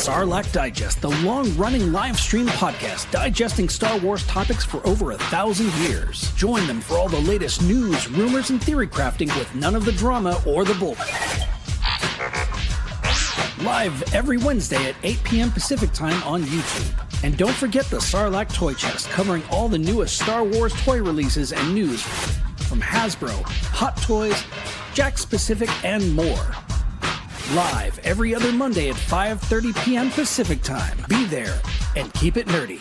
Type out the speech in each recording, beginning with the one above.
Sarlacc Digest, the long-running live stream podcast digesting Star Wars topics for over 1,000 years. Join them for all the latest news, rumors, and theory crafting with none of the drama or the bull. Live every Wednesday at 8 p.m. Pacific Time on YouTube. And don't forget the Sarlacc Toy Chest, covering all the newest Star Wars toy releases and news from Hasbro, Hot Toys, Jakks Pacific, and more. Live every other Monday at 5:30 p.m. Pacific Time. Be there and keep it nerdy.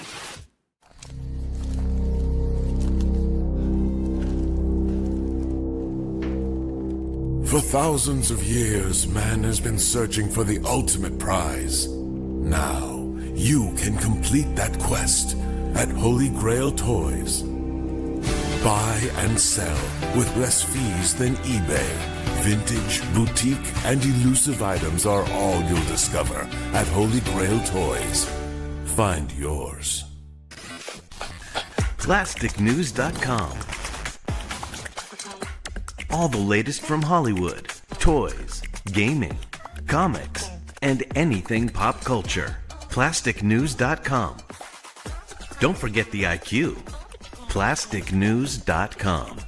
For thousands of years, man has been searching for the ultimate prize. Now, you can complete that quest at Holy Grail Toys. Buy and sell with less fees than eBay. Vintage, boutique, and elusive items are all you'll discover at Holy Grail Toys. Find yours. PlasticNews.com. All the latest from Hollywood, toys, gaming, comics, and anything pop culture. PlasticNews.com. Don't forget the IQ. PlasticNews.com.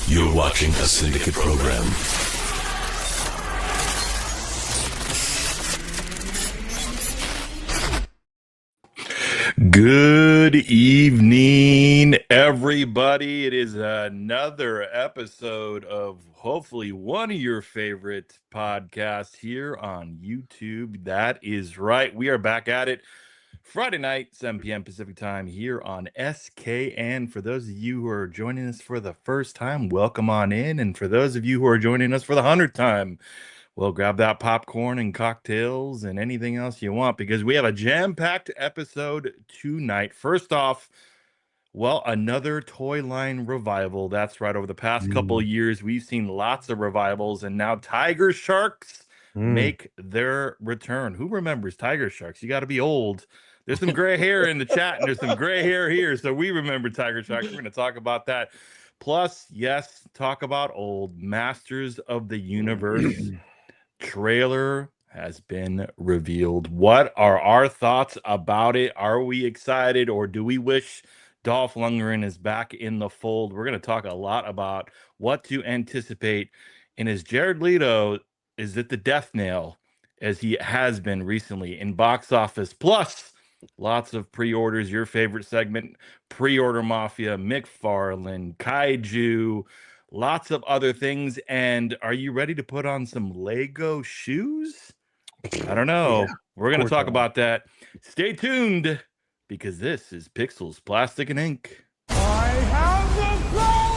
You're watching a syndicate program. Good evening, everybody. It is another episode of hopefully one of your favorite podcasts here on YouTube. That is right. We are back at it Friday night, 7 p.m. Pacific Time here on SKN. For those of you who are joining us for the first time, welcome on in. And for those of you who are joining us for the 100th time, well, grab that popcorn and cocktails and anything else you want, because we have a jam-packed episode tonight. First off, well, another toy line revival. That's right. Over the past couple of years, we've seen lots of revivals, and now TigerSharks make their return. Who remembers TigerSharks? You got to be old. There's some gray hair in the chat, and there's some gray hair here, so we remember TigerSharks. We're going to talk about that. Plus, yes, talk about old Masters of the Universe. Trailer has been revealed. What are our thoughts about it? Are we excited, or do we wish Dolph Lundgren is back in the fold? We're going to talk a lot about what to anticipate. And is Jared Leto, is it the death nail, as he has been recently in box office? Plus, lots of pre-orders, your favorite segment, Pre-Order Mafia, McFarlane, Kaiju, lots of other things. And are you ready to put on some Lego shoes? I don't know. Yeah, we're going to talk about that. Stay tuned, because this is Pixels, Plastic, and Ink. I have the power!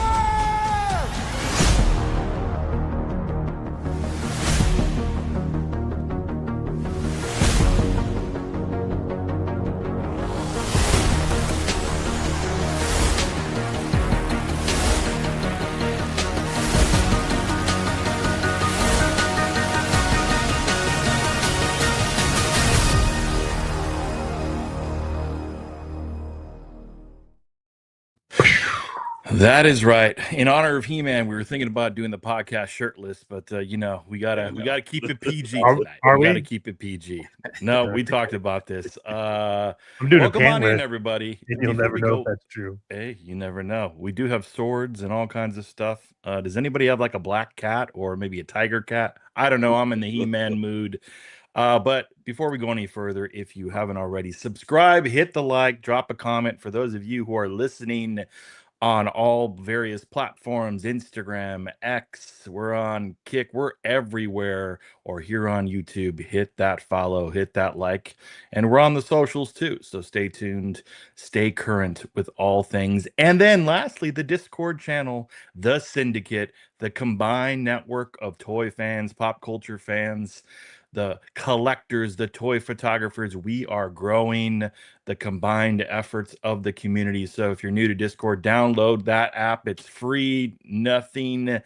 That is right. In honor of He-Man, we were thinking about doing the podcast shirtless, but we gotta keep it PG tonight. Are We gotta we? keep it PG. No, we talked about this. I'm doing a Welcome on in, pantless, everybody. and you'll Before never we know if go, that's true. hey, you never know. We do have swords and all kinds of stuff. Does anybody have like a black cat or maybe a tiger cat? I don't know. I'm in the He-Man mood. But before we go any further, if you haven't already, subscribe, hit the like, drop a comment. For those of you who are listening on all various platforms, Instagram, X, we're on Kick, we're everywhere, or here on YouTube. Hit that follow, hit that like, and we're on the socials too. So stay tuned, stay current with all things. And then lastly, the Discord channel, the Syndicate, the combined network of toy fans, pop culture fans, the collectors, the toy photographers. We are growing the combined efforts of the community. So if you're new to Discord, download that app. It's free, nothing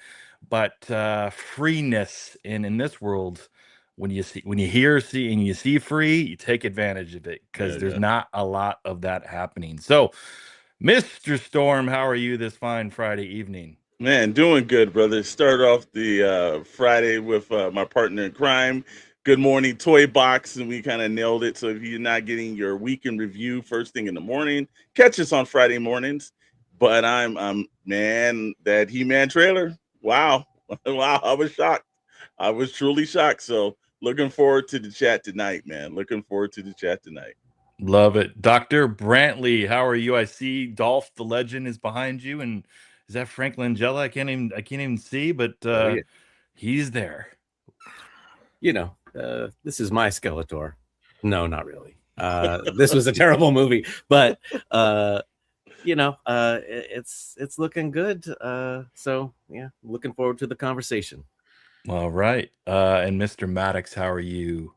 but freeness. And in this world, when you see and you see free, you take advantage of it because there's not a lot of that happening. So, Mr. Storm, how are you this fine Friday evening? Man, doing good, brother. Started off the Friday with my partner in crime. Good morning, Toy Box, and we kind of nailed it. So if you're not getting your weekend review first thing in the morning, catch us on Friday mornings. But I'm man, that He-Man trailer. Wow, wow, I was shocked. I was truly shocked. So looking forward to the chat tonight, man. Looking forward to the chat tonight. Love it. Dr. Brantley, how are you? I see Dolph the Legend is behind you, and is that Frank Langella? I can't even see, but yeah. he's there. This is my Skeletor. No, not really. This was a terrible movie, but it's looking good. So yeah, looking forward to the conversation. All right. And Mr. Maddox, how are you?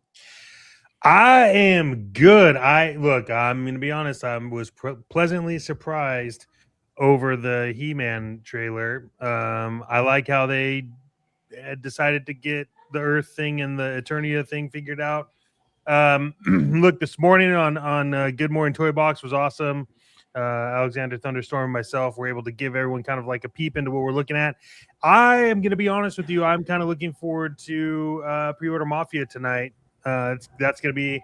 I am good. I'm going to be honest. I was pleasantly surprised over the He-Man trailer. I like how they had decided to get the Earth thing and the Eternia thing figured out. Look, this morning on Good Morning Toy Box was awesome. Alexander Thunderstorm and myself were able to give everyone kind of like a peep into what we're looking at. I am going to be honest with you. I'm kind of looking forward to Pre-Order Mafia tonight. That's gonna be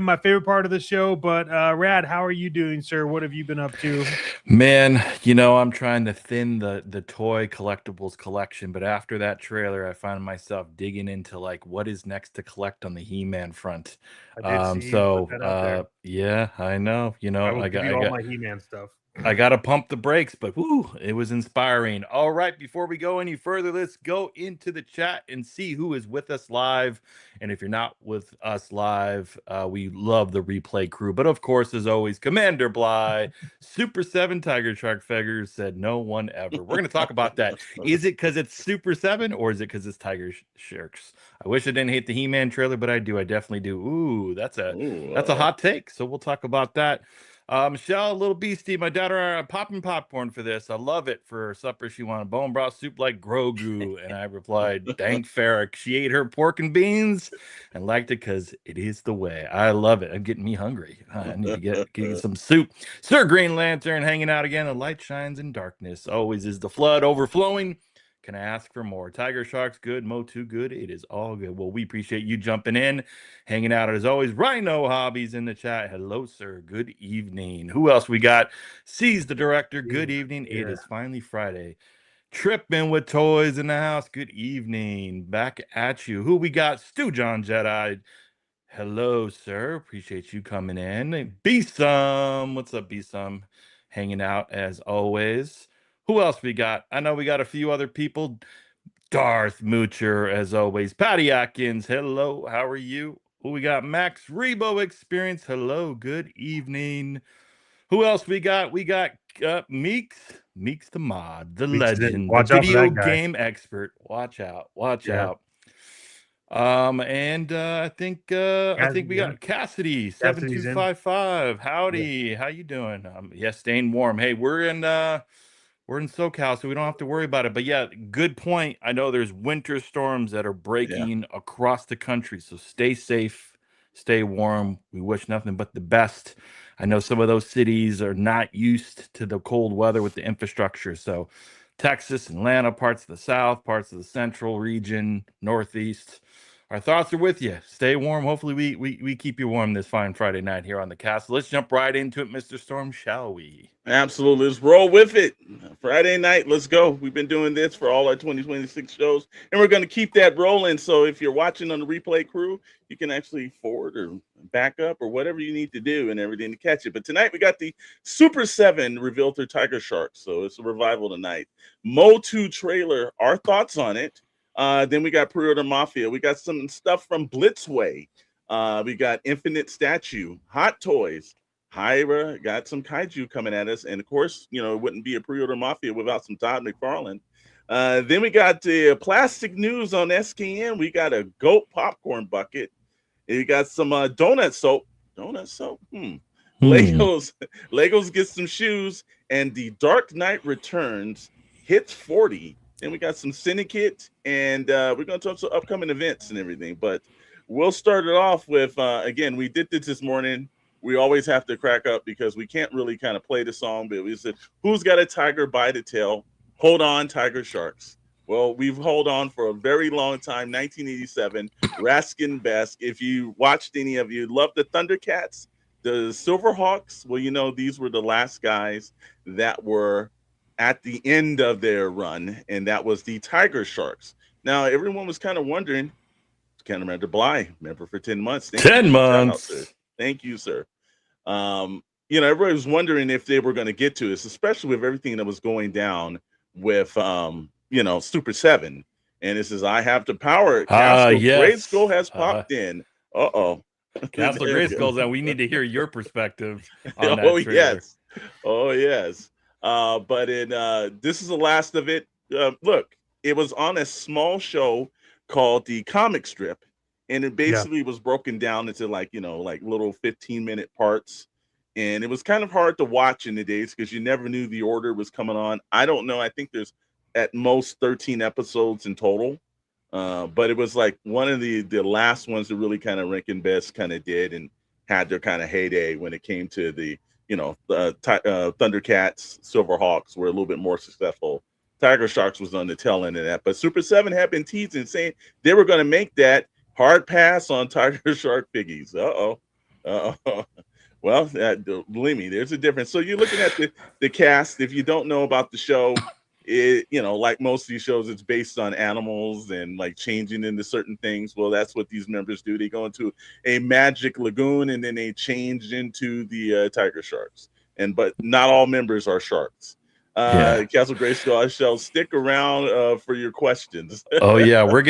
my favorite part of the show. But Rad, how are you doing, sir? What have you been up to? Man, I'm trying to thin the toy collectibles collection, but after that trailer, I find myself digging into like what is next to collect on the He-Man front. I did see you put that out there. Yeah, I know. I will give you all my He-Man stuff. I got to pump the brakes, but whoo, it was inspiring. All right, before we go any further, let's go into the chat and see who is with us live. And if you're not with us live, we love the replay crew. But of course, as always, Commander Bly, Super7 TigerShark Figures said no one ever. We're going to talk about that. Is it because it's Super7 or is it because it's TigerSharks? I wish I didn't hate the He-Man trailer, but I do. I definitely do. Ooh, that's a hot take. So we'll talk about that. Michelle, little beastie, my daughter are popping popcorn for this. I love it. For supper, she wanted bone broth soup like Grogu. And I replied, dank Farrick. She ate her pork and beans and liked it because it is the way. I love it. I'm getting me hungry. I need to get some soup. Sir Green Lantern hanging out again. The light shines in darkness. Always is the flood overflowing. Can I ask for more? TigerSharks, good. Motu, good. It is all good. Well, we appreciate you jumping in, hanging out as always. Rhino Hobbies in the chat. Hello, sir. Good evening. Who else we got? Sees the director. Good evening. Yeah. It is finally Friday. Tripping with toys in the house. Good evening. Back at you. Who we got? Stu John Jedi. Hello, sir. Appreciate you coming in. B-Sum. What's up, B-Sum? Hanging out as always. Who else we got? I know we got a few other people. Darth Moocher, as always. Patty Atkins, hello. How are you? Who we got? Max Rebo Experience. Hello. Good evening. Who else we got? We got Meeks the mod, the legend, the video game expert. Watch out. Watch out. And I think we got Cassidy 7255. Howdy. Yeah. How you doing? Staying warm. Hey, we're in SoCal, so we don't have to worry about it. But yeah, good point. I know there's winter storms that are breaking across the country, so stay safe, Stay warm. We wish nothing but the best. I know some of those cities are not used to the cold weather with the infrastructure. So, Texas, Atlanta, parts of the South, parts of the Central region, Northeast. Our thoughts are with you. Stay warm. Hopefully, we keep you warm this fine Friday night here on the cast. Let's jump right into it, Mr. Storm, shall we? Absolutely. Let's roll with it. Friday night, let's go. We've been doing this for all our 2026 shows, and we're going to keep that rolling. So if you're watching on the replay crew, you can actually forward or back up or whatever you need to do and everything to catch it. But tonight we got the Super7 revealed through TigerSharks. So it's a revival tonight. Motu trailer, our thoughts on it. Then we got Pre-Order Mafia. We got some stuff from Blitzway. We got Infinite Statue, Hot Toys. Hyra got some kaiju coming at us, and of course, you know, it wouldn't be a Pre-Order Mafia without some Todd McFarlane. Then we got the plastic news on SKN. We got a goat popcorn bucket. And we got some donut soap. Donut soap. Legos get some shoes, and the Dark Knight Returns hits 40. Then we got some Syndicate, and we're going to talk some upcoming events and everything. But we'll start it off with again. We did this morning. We always have to crack up because we can't really kind of play the song, but we said, who's got a tiger by the tail? Hold on, TigerSharks. Well, we've held on for a very long time, 1987, Raskin Best. If you watched any of you, love the Thundercats, the Silverhawks. Well, you know, these were the last guys that were at the end of their run, and that was the TigerSharks. Now, everyone was kind of wondering, can't remember Bly, member for 10 months. 10 months. Thank you, sir. You know, everybody was wondering if they were going to get to this, especially with everything that was going down with, you know, Super7. And it says, I have the power. Castle Grayskull has popped in. Uh-oh. Castle Grayskull, and we need to hear your perspective on that trailer. Yes. Oh, yes. But this is the last of it. Look, it was on a small show called the Comic Strip. And it basically was broken down into like, you know, like little 15-minute parts. And it was kind of hard to watch in the days because you never knew the order was coming on. I don't know. I think there's at most 13 episodes in total. But it was like one of the last ones that really kind of Rankin Best kind of did and had their kind of heyday when it came to the, you know, Thundercats, Silverhawks were a little bit more successful. TigerSharks was on the tail end of that. But Super7 had been teasing, saying they were going to make that. Hard pass on TigerShark piggies. Well, believe me, there's a difference. So you're looking at the cast. If you don't know about the show, it, you know, like most of these shows, it's based on animals and like changing into certain things. Well, that's what these members do. They go into a magic lagoon and then they change into the TigerSharks. But not all members are sharks. Castle Grayskull, I shall stick around for your questions. Oh yeah, we're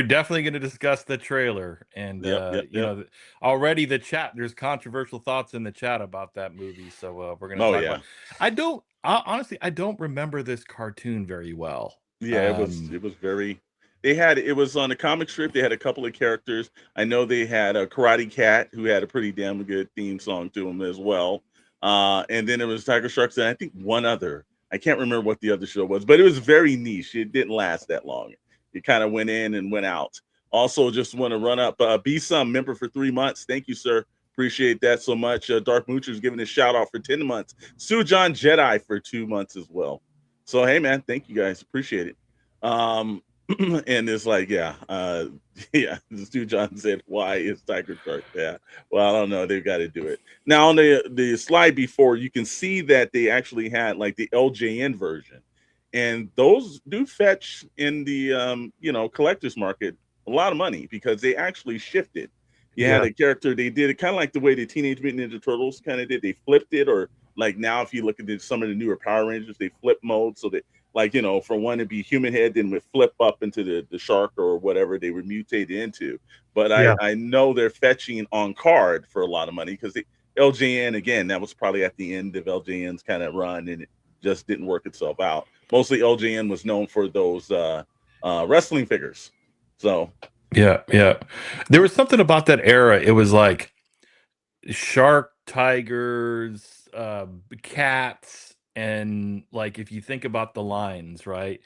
definitely gonna discuss the trailer, and you know, already the chat. There's controversial thoughts in the chat about that movie, so we're gonna talk about. Honestly, I don't remember this cartoon very well. Yeah, it was very. It was on a comic strip. They had a couple of characters. I know they had a Karate Cat who had a pretty damn good theme song to him as well. And then it was TigerSharks, and I think one other. I can't remember what the other show was, but it was very niche. It didn't last that long. It kind of went in and went out. Also, just want to run up Be Some member for 3 months. Thank you, sir. Appreciate that so much. Dark Moocher's giving a shout out for 10 months. Sue John Jedi for 2 months as well. So, hey, man, thank you guys. Appreciate it. And it's like, Stu John said, why is TigerShark? Yeah, well, I don't know, they've got to do it. Now on the slide before, you can see that they actually had like the LJN version, and those do fetch in the you know, collector's market a lot of money because they actually shifted. You had a character, they did it kind of like the way the Teenage Mutant Ninja Turtles kind of did. They flipped it, or like now if you look at some of the newer Power Rangers, they flip mode so that, like, you know, for one to be human head, then would flip up into the shark or whatever they were mutated into. But I know they're fetching on card for a lot of money because the LJN, again, that was probably at the end of LJN's kind of run and it just didn't work itself out. Mostly LJN was known for those wrestling figures. So yeah. There was something about that era. It was like shark, tigers, cats. And like, if you think about the lines, right?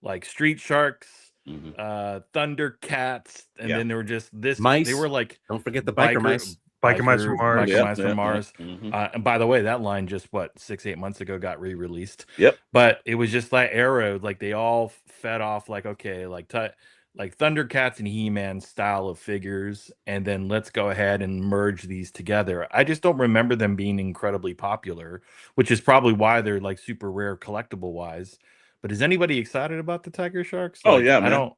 Like Street Sharks, Thundercats, and then there were just this Mice. They were like, don't forget the biker mice. Biker Mice from Mars. Biker Mice from Mars. Mhm. And by the way, that line just 6-8 months ago got re-released. Yep. But it was just like Arrow, like they all fed off like, okay, like Thundercats and He-Man style of figures, and then let's go ahead and merge these together. I just don't remember them being incredibly popular, which is probably why they're like super rare collectible wise. But is anybody excited about the Tiger Sharks? Oh Like, yeah, I man. don't.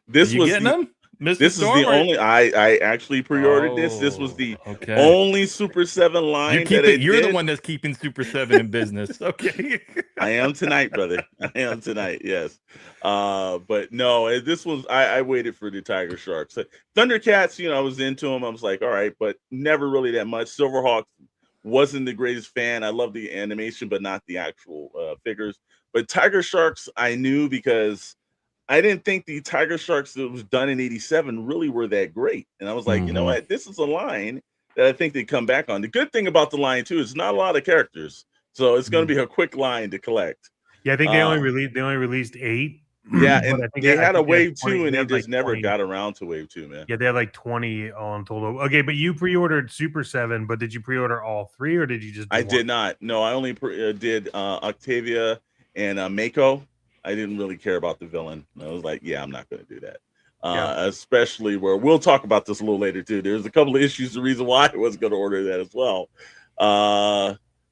This you was getting them? Mr. This is Storm, the only I actually pre-ordered this. This was the only Super 7 line You're the one that's keeping Super 7 in business. Okay. I am tonight, brother. I am tonight. Yes. But no, this was I waited for the Tiger Sharks. Thundercats, I was into them. I was like, all right, but never really that much. Silverhawk wasn't the greatest fan. I love the animation, but not the actual figures. But Tiger Sharks, I knew because I didn't think the Tiger Sharks that was done in '87 really were that great. And I was like, you know what? This is a line that I think they come back on. The good thing about the line too is not a lot of characters, so it's going to be a quick line to collect. Yeah, I think they only released 8. Yeah, and they had a wave 2, and they just like never 20. got around to wave 2, man. Yeah, they had like 20 all in total. Okay, but you pre-ordered Super 7, but did you pre-order all 3 or did you just do one? Did not. No, I only did Octavia and Mako. I didn't really care about the villain. I was like, yeah, I'm not going to do that. Especially where we'll talk about this a little later too. There's a couple of issues, the reason why I was going to order that as well.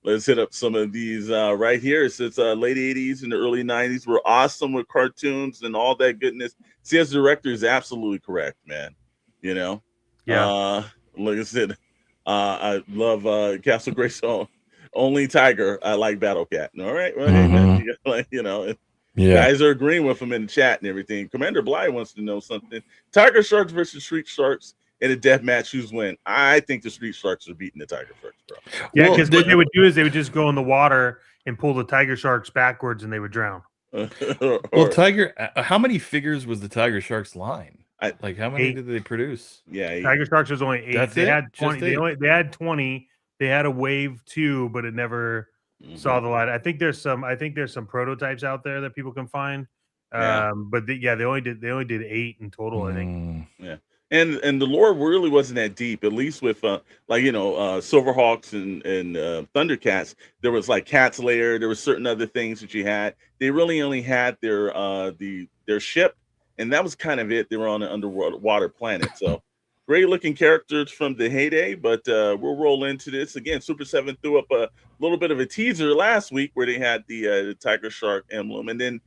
Let's hit up some of these right here. It says late 80s and the early 90s were awesome with cartoons and all that goodness. See, as director is absolutely correct, man. Yeah. Like I said, I love Castle Grayskull. Only Tiger. I like Battle Cat. All right. Well, hey, man, guys are agreeing with him in the chat and everything. Commander Bly wants to know something. Tiger Sharks versus Street Sharks in a death match. Who's win? I think the Street Sharks are beating the Tiger Sharks, bro. Yeah, because what they would do is they would just go in the water and pull the Tiger Sharks backwards and they would drown. Well, Tiger, how many figures was the Tiger Sharks line? Like how many 8. did they produce? Yeah, 8. Tiger Sharks was only 8. That's they it? had 20. Just They had 20. They had a wave 2, but it never saw the light. I think there's some prototypes out there that people can find. But they only did 8 in total, I think. Yeah. And the lore really wasn't that deep, at least with Silverhawks and Thundercats. There was like Cat's Lair, there was certain other things that you had. They really only had their ship, and that was kind of it. They were on an underwater planet. So great looking characters from the heyday, but we'll roll into this. Again, Super 7 threw up a little bit of a teaser last week where they had the Tiger Shark emblem, and then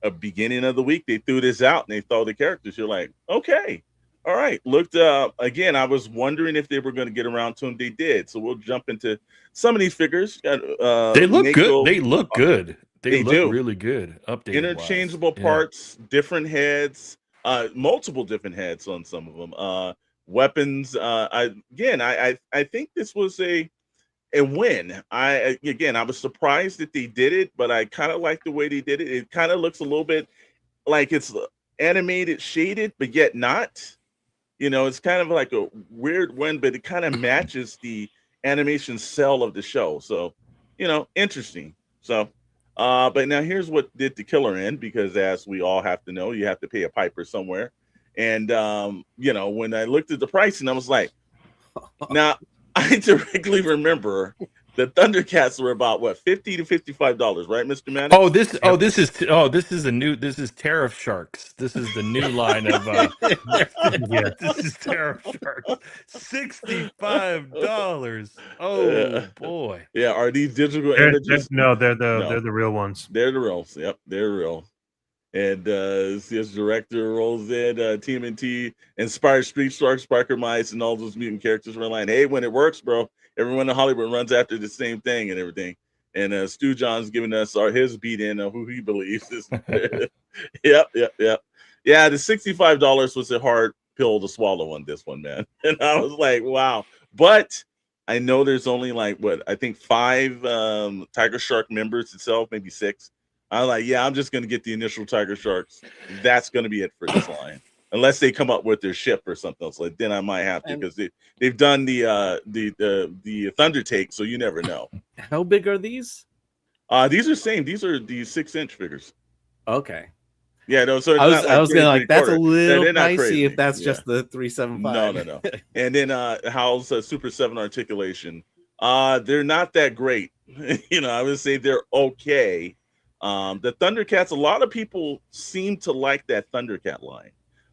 a beginning of the week they threw this out and they throw the characters. You're like, okay. All right. Looked again. I was wondering if they were going to get around to them. They did. So we'll jump into some of these figures. They look good. They look good. They look really good. Updated. Interchangeable parts, different heads, multiple different heads on some of them. Weapons. I think this was a win. I was surprised that they did it, but I kind of like the way they did it. It kind of looks a little bit like it's animated, shaded, but yet not. It's kind of like a weird one, but it kind of matches the animation cell of the show. So, interesting. So, but now here's what did the killer in, because as we all have to know, you have to pay a piper somewhere. And, when I looked at the pricing, I was like, now I directly remember the Thundercats were about what, $50 to $55, right, Mr. Manning? This is Tariff Sharks. This is the new line of this is Tariff Sharks. $65. Oh boy. Yeah, are these digital images? No, they're the real ones. They're the real. Yep, they're real. And this director rolls in TMNT inspired Street Sharks, Biker Mice, and all those mutant characters were like, hey, when it works, bro, everyone in Hollywood runs after the same thing and everything. And Stu John's giving us his beat in of who he believes is. Yep. Yeah, the $65 was a hard pill to swallow on this one, man. And I was like, wow. But I know there's only like, I think 5 Tiger Shark members itself, maybe 6. I'm like, yeah, I'm just going to get the initial Tiger Sharks. That's going to be it for this line. Unless they come up with their ship or something else. Like, then I might have to, because they've done the Thunder Take, so you never know. How big are these? These are same. These are the 6-inch figures. Okay. Yeah, no. So it's I not like was gonna like that's a 33 little they're not pricey crazy. if that's Yeah. just the 375. No. And then how's Super 7 articulation? They're not that great. I would say they're okay. The Thundercats, a lot of people seem to like that Thundercat line.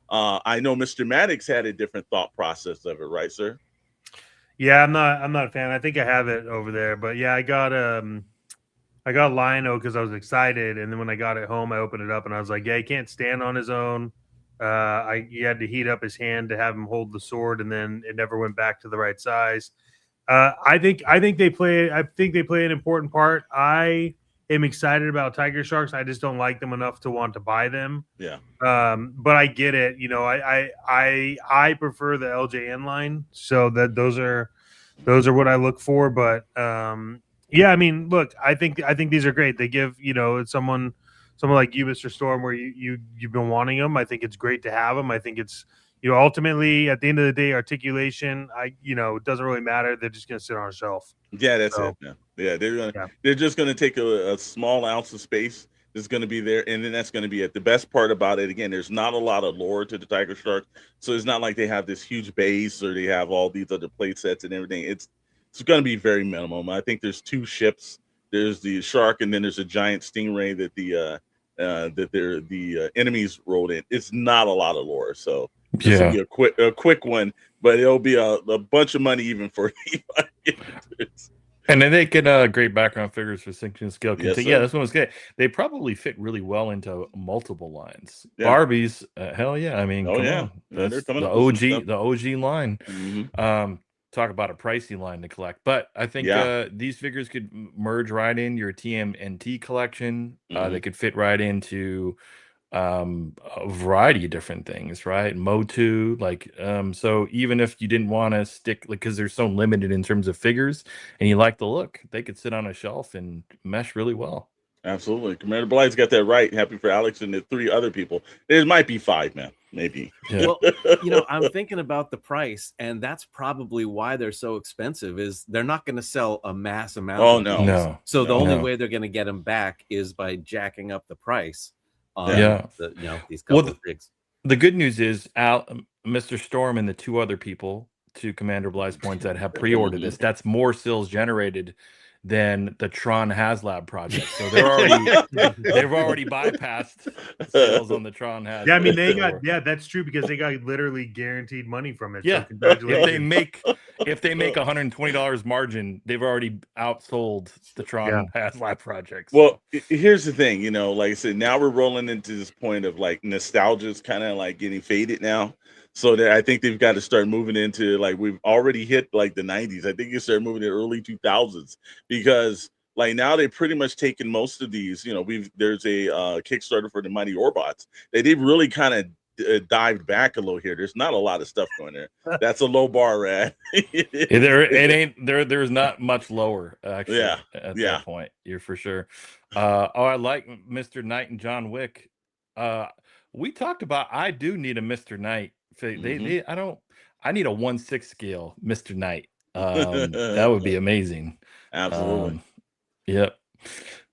I know Mr. Maddox had a different thought process of it, right, sir? Yeah, I'm not a fan. I think I have it over there, but yeah, I got Lionel because I was excited, and then when I got it home, I opened it up and I was like, yeah, he can't stand on his own. He had to heat up his hand to have him hold the sword, and then it never went back to the right size. I think they play. I think they play an important part. I am excited about TigerSharks. I just don't like them enough to want to buy them. Yeah. But I get it. I prefer the LJN line, so that those are what I look for. But yeah, I mean, look, I think these are great. They give someone like you, Mr. Storm, where you've been wanting them. I think it's great to have them. I think it's ultimately at the end of the day, articulation. It doesn't really matter. They're just gonna sit on a shelf. Yeah, that's it. Yeah, they're just gonna take a small ounce of space that's gonna be there, and then that's gonna be it. The best part about it, again, there's not a lot of lore to the TigerShark, so it's not like they have this huge base or they have all these other play sets and everything. It's gonna be very minimum. I think there's 2 ships. There's the shark, and then there's a giant stingray that the enemies rolled in. It's not a lot of lore, so this will be a quick one, but it'll be a bunch of money even for And then they get great background figures for Synchron Scale. Yes, Yeah, sir. this one was good. They probably fit really well into multiple lines. Yeah. Barbies, hell yeah! I mean, Oh, come yeah. on, Yeah, they're that's coming the up with some OG, the OG line. Mhm. Talk about a pricey line to collect, but I think Yeah. these figures could merge right in your TMNT collection. They Mhm. could fit right into a variety of different things, right? Motu, like so even if you didn't want to stick, like, because they're so limited in terms of figures and you like the look, they could sit on a shelf and mesh really well. Absolutely. Commander Blythe's got that right. Happy for Alex and the 3 other people. There might be 5, man. Maybe. Yeah. Well, I'm thinking about the price, and that's probably why they're so expensive. Is they're not going to sell a mass amount. Oh, of no. these. No. So the only No. way they're going to get them back is by jacking up the price on Yeah. these couple Well, of rigs. the good news is Mr. Storm and the 2 other people, to Commander Blythe's points, that have pre-ordered this, that's more sales generated than the Tron HasLab project. So they've already bypassed sales on the Tron HasLab. Yeah, I mean that's true because they got literally guaranteed money from it. Yeah, So congratulations. if they make $120 margin, they've already outsold the Tron HasLab project. So. Well, here's the thing, like I said, now we're rolling into this point of like nostalgia is kind of like getting faded now. So that I think they've got to start moving into, like, we've already hit like the 90s. I think you start moving in early 2000s because like now they've pretty much taken most of these. There's a Kickstarter for the Mighty Orbots. They've really kind of dived back a little here. There's not a lot of stuff going there. That's a low bar, Rad. There's not much lower actually. Yeah, at that point, you're for sure. I like Mr. Knight and John Wick. We talked about I do need a Mr. Knight. I need a 1/6 scale Mr. Knight. That would be amazing. Absolutely. Yep.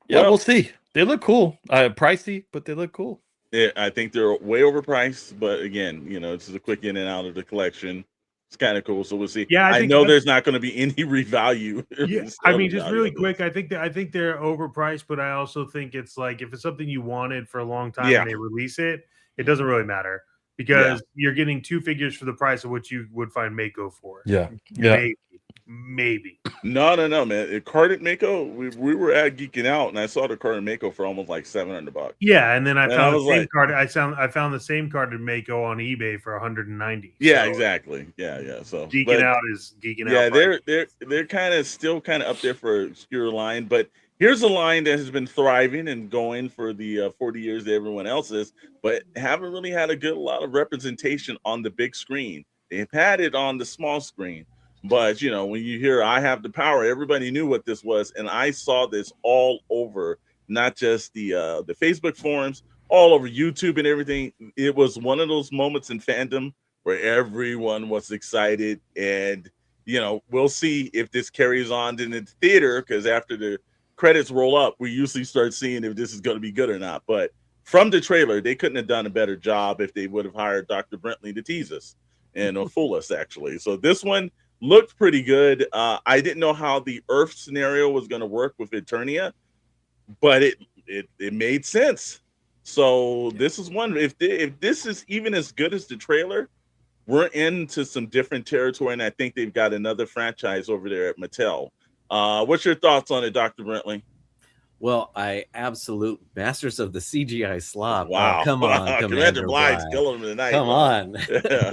Yeah, we'll see. They look cool. Pricey, but they look cool. Yeah, I think they're way overpriced, but again, it's a quick in and out of the collection. It's kind of cool, so we'll see. Yeah, I know there's not going to be any revalue. Yeah, I mean, just really quick, I think they're overpriced, but I also think it's like if it's something you wanted for a long time and they release it, it doesn't really matter because you're getting 2 figures for the price of what you would find Mako for. Yeah. Maybe. No, man. Carded Mako, we were at Geeking Out, and I saw the carded Mako for almost like $700. Yeah, and then I found the same card. I found the same carded Mako on eBay for 190. Yeah, exactly. Yeah. So geeking out is geeking out. Yeah, they're kind of still kind of up there for an obscure line, but here's a line that has been thriving and going for the 40 years that everyone else is, but haven't really had a lot of representation on the big screen. They've had it on the small screen. But, when you hear I have the power, everybody knew what this was. And I saw this all over, not just the Facebook forums, all over YouTube and everything. It was one of those moments in fandom where everyone was excited. And, we'll see if this carries on in the theater, because after the credits roll up, we usually start seeing if this is going to be good or not. But from the trailer, they couldn't have done a better job if they would have hired Dr. Brentley to tease us and fool us, actually. So this one looked pretty good. I didn't know how the Earth scenario was going to work with Eternia, but it made sense. So this is one. If this is even as good as the trailer, we're into some different territory, and I think they've got another franchise over there at Mattel. What's your thoughts on it, Dr. Brentley? Well, I absolute masters of the CGI slop. Wow. Come on, Commander Blythe's killing him tonight. Come on. Yeah.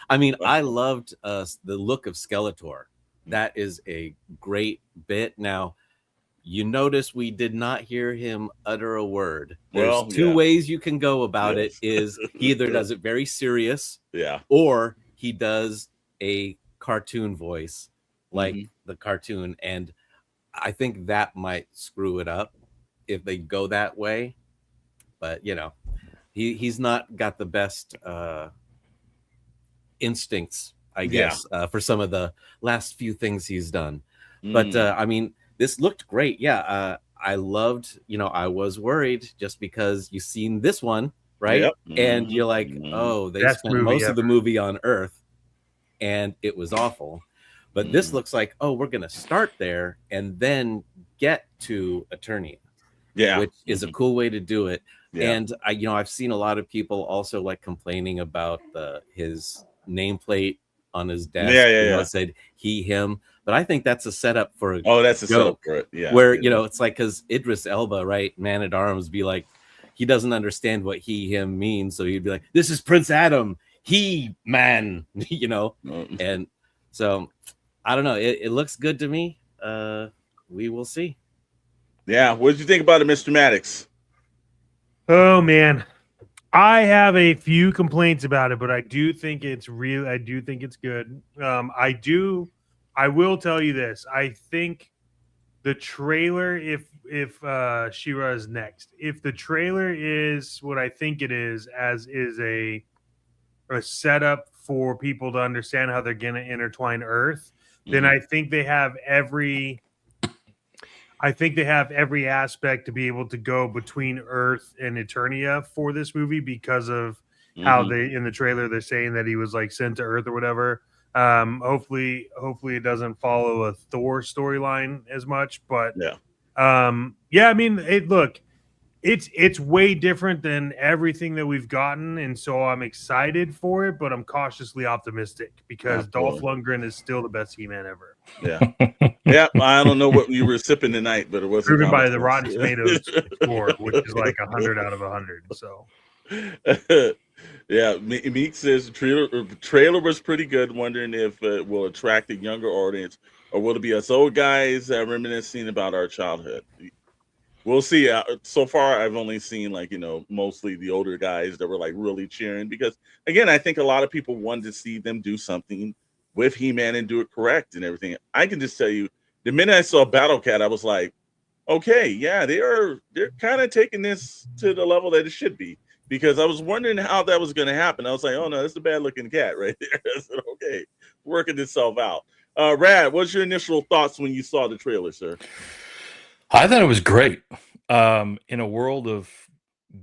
I mean, I loved the look of Skeletor. That is a great bit. Now, you notice we did not hear him utter a word. There's two ways you can go about it. Is he either does it very serious, or he does a cartoon voice like the cartoon, and I think that might screw it up if they go that way. But you know, he's not got the best instincts, I guess, for some of the last few things he's done. But I mean, this looked great. Yeah, I loved. You know, I was worried just because you've seen this one, right? Yep. And you're like, oh, they spent most of the movie on Earth, and it was awful. But this looks like, oh, we're going to start there and then get to Eternia, which is a cool way to do it. And I've seen a lot of people also like complaining about his nameplate on his desk. It said he, him. But I think that's a setup for a that's a joke, setup for it. Yeah, where it's like, because Idris Elba, right, Man at Arms, be like, he doesn't understand what he, him means, so he'd be like, this is Prince Adam, he man, and so. I don't know. It looks good to me. We will see. Yeah. What did you think about it, Mr. Maddox? Oh man, I have a few complaints about it, but I do think it's real. I do think it's good. I will tell you this. I think the trailer, if She-Ra is next, if the trailer is what I think it is, as is a setup for people to understand how they're going to intertwine Earth, then I think they have every aspect to be able to go between Earth and Eternia for this movie, because of how they, in the trailer, they're saying that he was like sent to Earth or whatever. Hopefully it doesn't follow a Thor storyline as much, but I mean, it's way different than everything that we've gotten, and so I'm excited for it, but I'm cautiously optimistic because Dolph Lundgren is still the best He-Man ever. Yeah. I don't know what you were sipping tonight, but it was proven by the Rotten Tomatoes score, which is like 100 out of 100. So, Meek says the trailer was pretty good. Wondering if it will attract a younger audience, or will it be us old guys reminiscing about our childhood? We'll see. So far, I've only seen mostly the older guys that were like really cheering, because again, I think a lot of people wanted to see them do something with He-Man and do it correct and everything. I can just tell you, the minute I saw Battle Cat, I was like, okay, yeah, they're kind of taking this to the level that it should be, because I was wondering how that was going to happen. I was like, oh no, that's a bad looking cat right there. I said, okay, working itself out. Rad, what's your initial thoughts when you saw the trailer, sir? I thought it was great. In a world of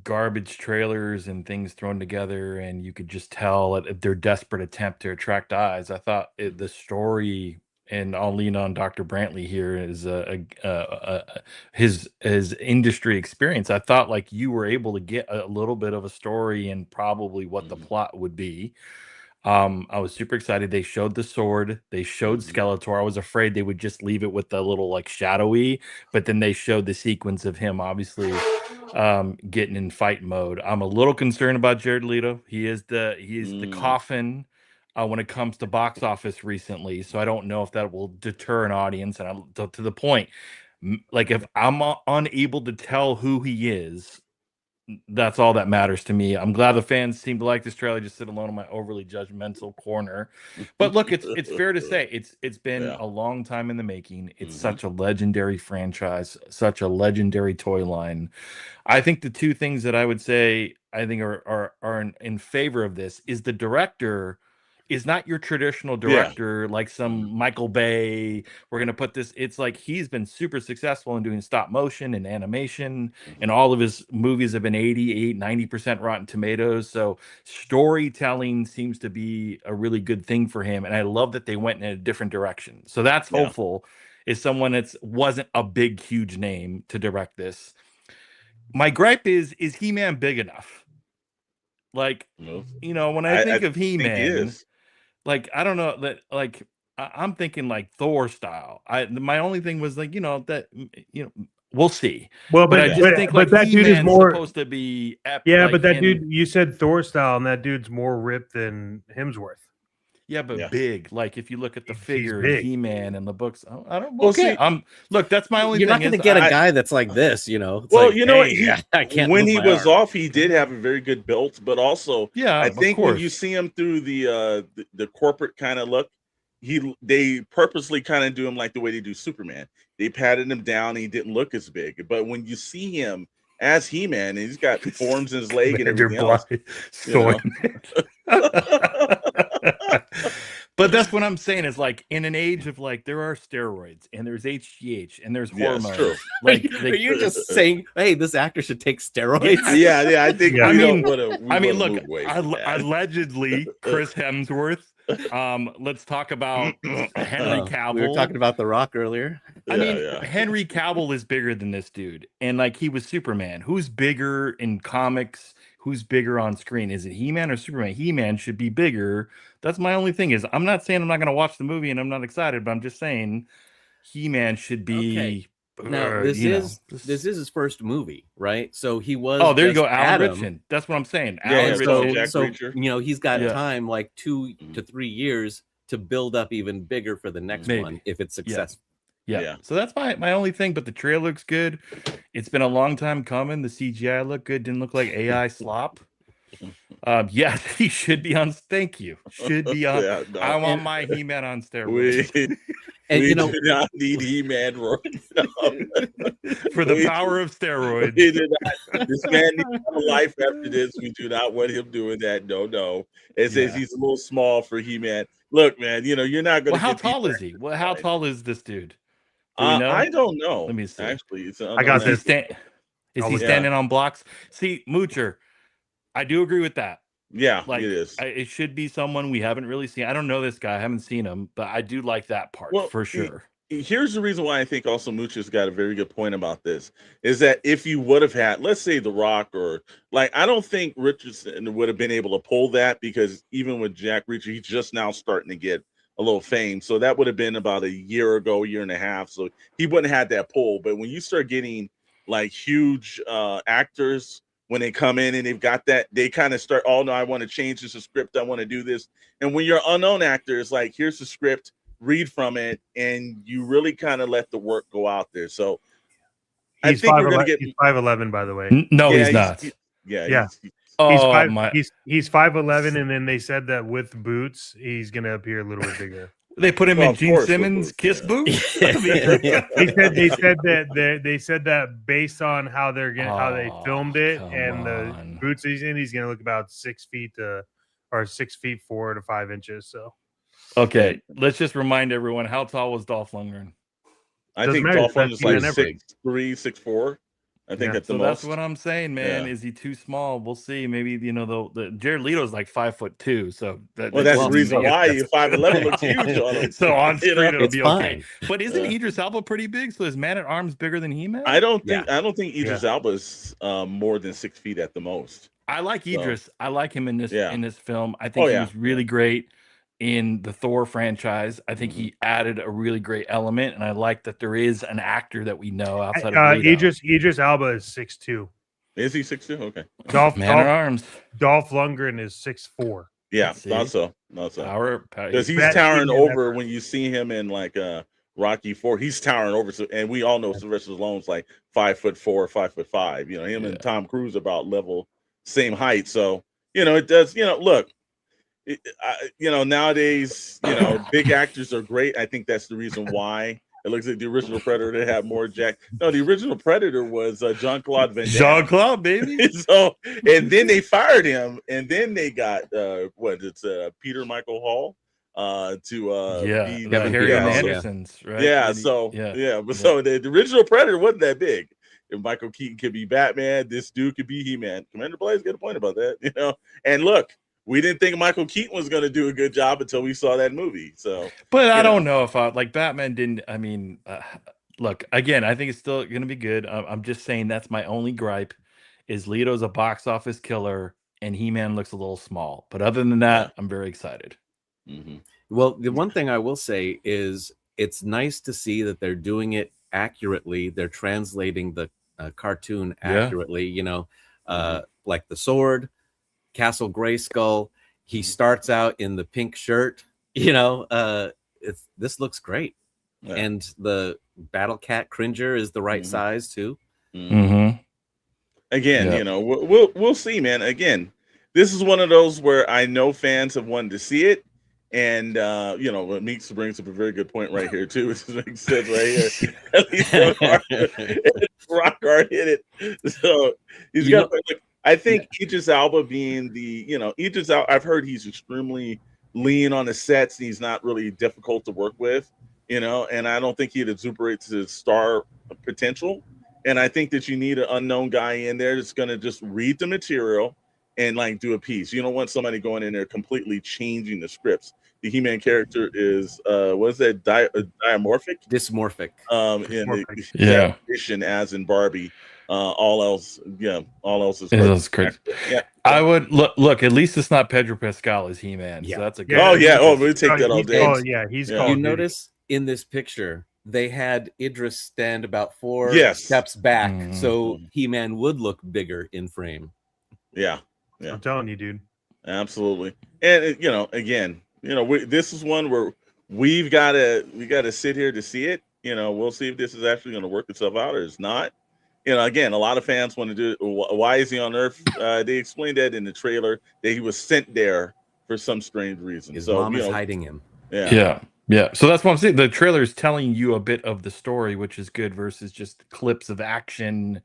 garbage trailers and things thrown together, and you could just tell their desperate attempt to attract eyes, I thought the story, and I'll lean on Dr. Brantley here, is his industry experience. I thought like you were able to get a little bit of a story and probably what the plot would be. I was super excited. They showed the sword. They showed Skeletor. I was afraid they would just leave it with the little like shadowy, but then they showed the sequence of him obviously getting in fight mode. I'm a little concerned about Jared Leto. He is the coffin when it comes to box office recently. So I don't know if that will deter an audience. And to the point, like if I'm unable to tell who he is, that's all that matters to me. I'm glad the fans seem to like this trailer. Just sit alone in my overly judgmental corner. But look, it's fair to say it's been a long time in the making. It's such a legendary franchise, such a legendary toy line. I think the two things that I would say I think are in favor of this is the director is not your traditional director like some Michael Bay. We're gonna put this. It's like he's been super successful in doing stop motion and animation, and all of his movies have been 90% Rotten Tomatoes. So storytelling seems to be a really good thing for him, and I love that they went in a different direction. So that's hopeful. Is someone that's wasn't a big, huge name to direct this. My gripe is He-Man big enough? Like, you know, when I think of He-Man, like, I don't know that, like, I'm thinking like Thor style. My only thing was like, you know, that, you know, we'll see. Well, but I just think like that dude is He-Man's more supposed to be but that dude, you said Thor style, and that dude's more ripped than Hemsworth. Yeah, but big. Like if you look at the figure big. and He-Man and the books, I don't. Well, okay, see, look, that's my only. You're thing not going to get a guy that's like this, you know. It's well, like, you know, hey, I can't. When move he my was arm. off, he did have a very good build, but also, I think when you see him through the corporate kind of look, they purposely kind of do him like the way they do Superman. They patted him down, and he didn't look as big. But when you see him as He-Man, and he's got forms in his leg and everything else, But that's what I'm saying is like in an age of like there are steroids and there's HGH and there's hormones. True. Like, are you just saying, hey, this actor should take steroids? Yeah. I think. I mean, look, allegedly Chris Hemsworth. Let's talk about Henry Cavill. We were talking about The Rock earlier. I mean, Henry Cavill is bigger than this dude, and like he was Superman. Who's bigger in comics? Who's bigger on screen? Is it He-Man or Superman? He-Man should be bigger. That's my only thing. Is I'm not saying I'm not going to watch the movie and I'm not excited, but I'm just saying He-Man should be. Okay. Now this is his first movie, right? So he was. Oh, there you go, Alan Adam. Ritchson. That's what I'm saying. So you know he's got time, like 2 to 3 years, to build up even bigger for the next one if it's successful. Yeah. So that's my only thing. But the trailer looks good. It's been a long time coming. The CGI looked good. Didn't look like AI slop. Yes, he should be on. Thank you. Should be on. I want my He-Man on steroids. And we you know, do not need He-Man for the power of steroids. This man needs a life after this. We do not want him doing that. No. It says he's a little small for He-Man. Look, man, you know you're not going to. Well, how tall is he? Well, how tall is this dude? I don't know. Let me see. Actually, I got this. Is he standing on blocks? See, Moocher, I do agree with that. Yeah, like it is. It should be someone we haven't really seen. I don't know this guy. I haven't seen him, but I do like that part for sure. Here's the reason why I think also Moocher's got a very good point about this is that if you would have had, let's say, The Rock or like, I don't think Richardson would have been able to pull that because even with Jack Reacher, he's just now starting to get a little fame. So that would have been about a year ago, year and a half. So he wouldn't have had that pull. But when you start getting like huge actors, when they come in and they've got that, they kind of start, oh no, I want to change this script. I want to do this. And when you're unknown actors, like here's the script, read from it, and you really kind of let the work go out there. So I think we're going to get. He's 5'11", by the way. No, he's not. He's 5'11", and then they said that with boots, he's going to appear a little bit bigger. They put him in Gene Simmons kiss boots. They said that based on how how they filmed it and the boots he's in, he's going to look about 6 feet or 6 feet 4 to 5 inches. So, okay, let's just remind everyone, how tall was Dolph Lundgren? I think Dolph Lundgren's like 6'3", 6'4". I think at the most. That's what I'm saying, man. Is he too small? We'll see. Maybe the Jared Leto's like 5'2", so that's the reason why you 5'11" looks huge on him. So on screen it'll be fine. Okay. But isn't Idris Elba pretty big? So is Man at Arms bigger than He-Man? I don't think Idris Elba is more than 6 feet at the most. I like Idris. So. I like him in this film. I think he was really great in the Thor franchise. I think he added a really great element, and I like that there is an actor that we know outside of Idris Elba is 6'2". Is he 6'2"? Okay. Man at Arms. Dolph Lundgren is 6'4". Yeah, not so. Because he's That towering over when you see him in like Rocky IV. He's towering over, and we all know Sylvester Stallone's like 5'4", 5'5". You know, him and Tom Cruise are about level, same height. So you know, it does. You know, look. Nowadays, big actors are great. I think that's the reason why It looks like the original Predator had more Jack. No, the original Predator was Jean-Claude Van Damme. Jean-Claude, baby. So, and then they fired him, and then they got Peter Michael Hall to be the Harry and so, Andersons, right? Yeah, so the original Predator wasn't that big. If Michael Keaton could be Batman, this dude could be He-Man. Commander Blaze got a point about that, you know. And look, we didn't think Michael Keaton was going to do a good job until we saw that movie. So, but I don't know if Batman didn't. I mean, look, again, I think it's still going to be good. I'm just saying that's my only gripe is Leto's a box office killer and He-Man looks a little small. But other than that, I'm very excited. Mm-hmm. Well, the one thing I will say is it's nice to see that they're doing it accurately. They're translating the cartoon accurately, you know, like the sword, Castle Grayskull. He starts out in the pink shirt, you know, this looks great. Yeah. And the Battle Cat Cringer is the right size too. Again, you know, we'll see, man. Again, this is one of those where I know fans have wanted to see it. And you know, Meeks brings up a very good point right here too, which makes sense right here. At least Rockhard hit it, so he's got. I think Idris Elba being the, you know, Idris Elba, I've heard he's extremely lean on the sets. And he's not really difficult to work with, you know, and I don't think he'd exuberate to star potential. And I think that you need an unknown guy in there that's going to just read the material and like do a piece. You don't want somebody going in there completely changing the scripts. The He-Man character is what is that, dysmorphic? Dysmorphic. In the addition as in Barbie. All else is crazy. Yeah, I would look. At least it's not Pedro Pascal as He-Man. Yeah. So that's a good. We take that all day. Oh yeah, he's. You notice in this picture they had Idris stand about 4 steps back, so He-Man would look bigger in frame. Yeah. I'm telling you, dude. Absolutely. And you know, again, you know, this is one where we got to sit here to see it. You know, we'll see if this is actually going to work itself out or it's not. You know, again, a lot of fans want to do it. Why is he on Earth? They explained that in the trailer that he was sent there for some strange reason. His mom is hiding him. Yeah. So that's what I'm saying. The trailer is telling you a bit of the story, which is good, versus just clips of action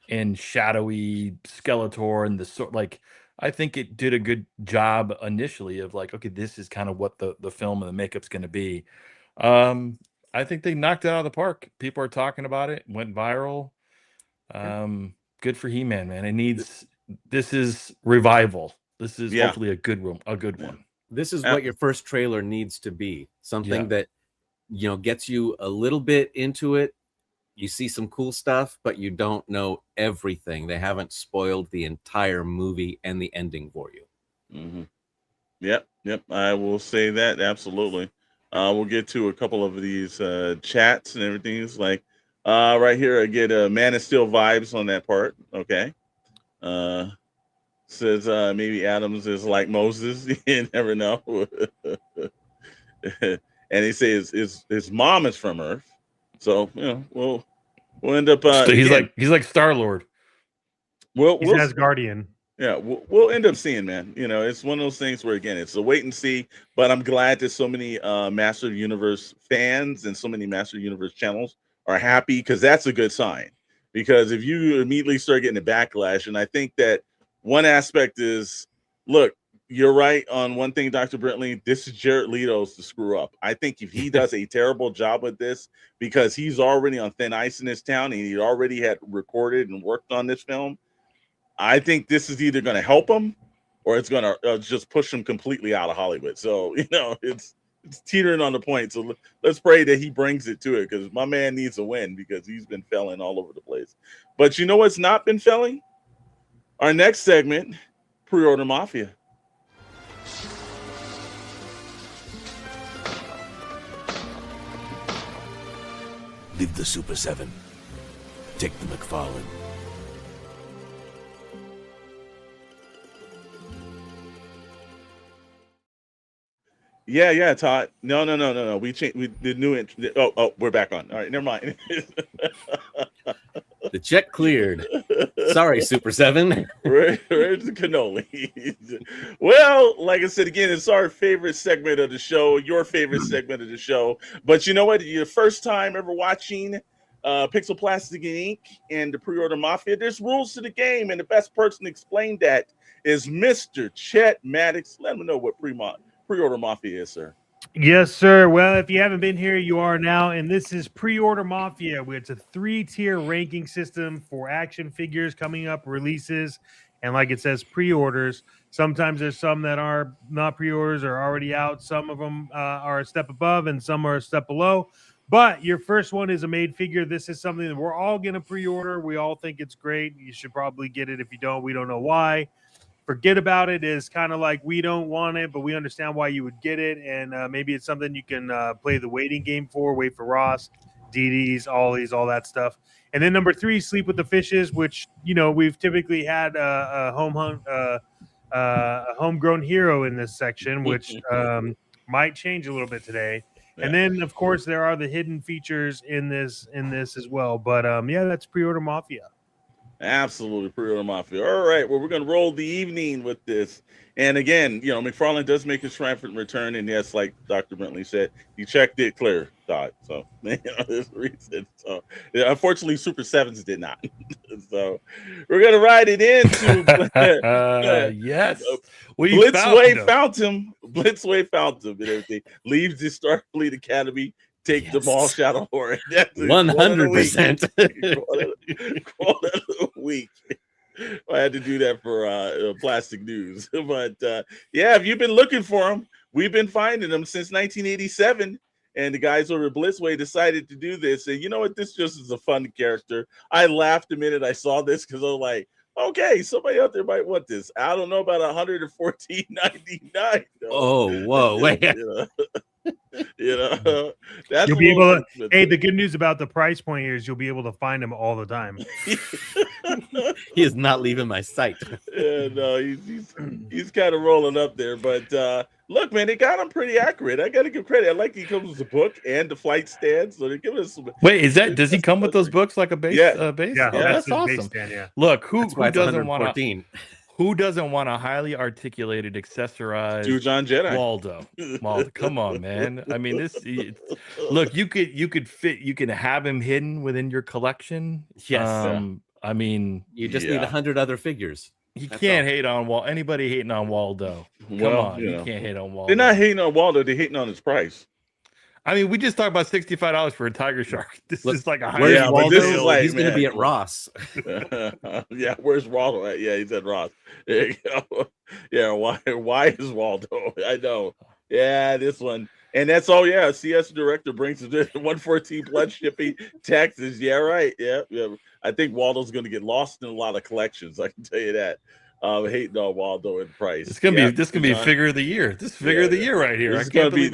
and shadowy Skeletor and the sort. Like, I think it did a good job initially of like, okay, this is kind of what the film and the makeup's going to be. I think they knocked it out of the park. People are talking about it. Went viral. Good for He-Man, man. It needs. This is revival. This is hopefully a good one. This is what your first trailer needs to be. Something that, you know, gets you a little bit into it. You see some cool stuff, but you don't know everything. They haven't spoiled the entire movie and the ending for you. Yep. I will say that absolutely. We'll get to a couple of these chats and everything. It's like right here, I get Man of Steel vibes on that part. Okay. Says maybe Adams is like Moses. You never know. And he says his mom is from Earth. So, you know, we'll end up. He's like Star-Lord. He's Asgardian. Yeah, we'll end up seeing, man. You know, it's one of those things where, again, it's a wait and see. But I'm glad that so many Master Universe fans and so many Master Universe channels are happy, because that's a good sign. Because if you immediately start getting a backlash, and I think that one aspect is, look, you're right on one thing, Dr. Brentley. This is Jared Leto's to screw up. I think if he does a terrible job with this, because he's already on thin ice in this town and he already had recorded and worked on this film, I think this is either going to help him or it's going to just push him completely out of Hollywood. So, you know, it's teetering on the point. So let's pray that he brings it to it, because my man needs a win, because he's been failing all over the place. But you know what's not been failing? Our next segment, Pre-Order Mafia. Leave the Super7. Take the McFarlane. Yeah, Todd. No. We changed. We did new. Oh, we're back on. All right, never mind. The check cleared. Sorry, Super7. Where's the cannoli? Well, like I said again, it's our favorite segment of the show, your favorite segment of the show. But you know what? Your first time ever watching Pixel Plastic and Ink and the Pre-Order Mafia, there's rules to the game, and the best person to explain that is Mr. Chet Maddox. Let me know what Pre-Order Mafia is, sir. Yes, sir. Well, if you haven't been here, you are now. And this is Pre-Order Mafia, where it's a 3-tier ranking system for action figures coming up, releases. And like it says, pre-orders. Sometimes there's some that are not pre-orders or already out. Some of them are a step above and some are a step below. But your first one is a made figure. This is something that we're all going to pre-order. We all think it's great. You should probably get it. If you don't, we don't know why. Forget about it is kind of like we don't want it, but we understand why you would get it. And maybe it's something you can play the waiting game for, wait for Ross, DDs, Ollies, all that stuff. And then number 3, Sleep with the Fishes, which, you know, we've typically had a homegrown hero in this section, which might change a little bit today. Yeah. And then, of course, there are the hidden features in this as well. But yeah, that's Pre-Order Mafia. Absolutely, Pre-Order Mafia. All right, well, we're going to roll the evening with this. And again, you know, McFarlane does make his triumphant return. And yes, like Dr. Bentley said, he checked it clear, Doc. So, you know, there's a reason. So, yeah, unfortunately, Super7s did not. So, we're going to ride it into yes. Blitzway found him. Blitzway found him and everything. Leaves the Starfleet Academy. Take the ball, Shadow Horror. 100%. Quarter of the week. I had to do that for Plastic News. But yeah, if you've been looking for them, we've been finding them since 1987. And the guys over at Blitzway decided to do this. And you know what? This just is a fun character. I laughed the minute I saw this because I was like, okay, somebody out there might want this. I don't know about $114.99. Oh, whoa, wait. You know, that's you'll be able to. Hey, the good news about the price point here is you'll be able to find them all the time. He is not leaving my sight. Yeah, no, he's kind of rolling up there. But look, man, they got him pretty accurate. I got to give credit. I like he comes with the book and the flight stand, so they're giving us some. Wait, does he come with those books like a base? Yeah, base? Yeah, oh, that's awesome. Base stand, yeah. Look, who doesn't want to? Who doesn't want a highly articulated, accessorized John Jedi Waldo? Come on, man. I mean, look, you can have him hidden within your collection. Yes. I mean, you just need 100 other figures. You can't hate on anybody hating on Waldo. Come on, you can't hate on Waldo. They're not hating on Waldo, they're hating on his price. I mean, we just talked about $65 for a TigerShark. This is like a high. Yeah, but this is like, he's going to be at Ross. Yeah, where's Waldo at? Yeah, he's at Ross. There you go. Yeah, why is Waldo? I know. Yeah, this one. And that's all. Yeah, CS director brings it 114 plus shipping taxes. Yeah, right. Yeah. I think Waldo's going to get lost in a lot of collections. I can tell you that. Hating on Waldo in price. It's gonna be figure of the year. This figure of the year right here. This is gonna be